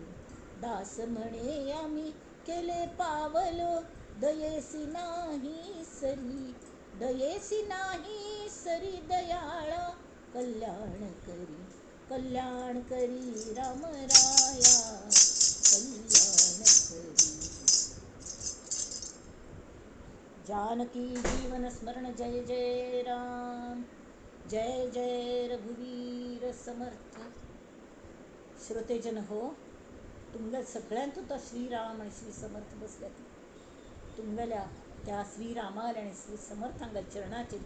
दास म्हणे आम्ही केले पावलो दयेसी नाही सरी दयेसी नाही सरी दयाळा कल्याण करी राम राया कल्याण करी. जानकी जीवन स्मरण जय जय राम जय जय रघुवीर समर्थ. श्रोतेजन हो तुमगे सगळ्यांतूच तो श्रीराम आणि श्री समर्थ बसले तुमगेल्या त्या श्रीरामाल आणि श्री समर्थांच्या चरणाचेर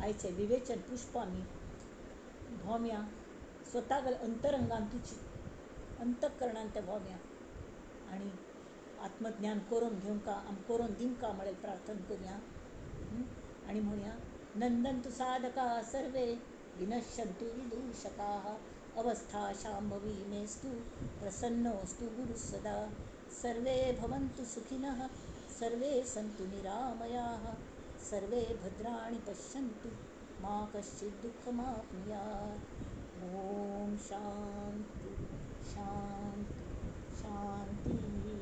आयचे विवेचन पुष्प आमी भोवया स्वतागेल अंतरंगांतूची अंतकरणान ते भोवया आनी आत्मज्ञान करून घेवंका करून दिवंका म्हळ्यार प्रार्थना करुया आनी म्हणया नंदन्तु साधका सर्वे विनश्यन्तु विदूषकाः अवस्था शाम्भवी मेस्तु प्रसन्नोऽस्तु गुरुः सदा सर्वे भवन्तु सुखिनः सर्वे सन्तु निरामयाः सर्वे भद्राणि पश्यन्तु मा कश्चित् दुःखमाप्नुयात्. ॐ शान्ति शान्ति शान्तिः.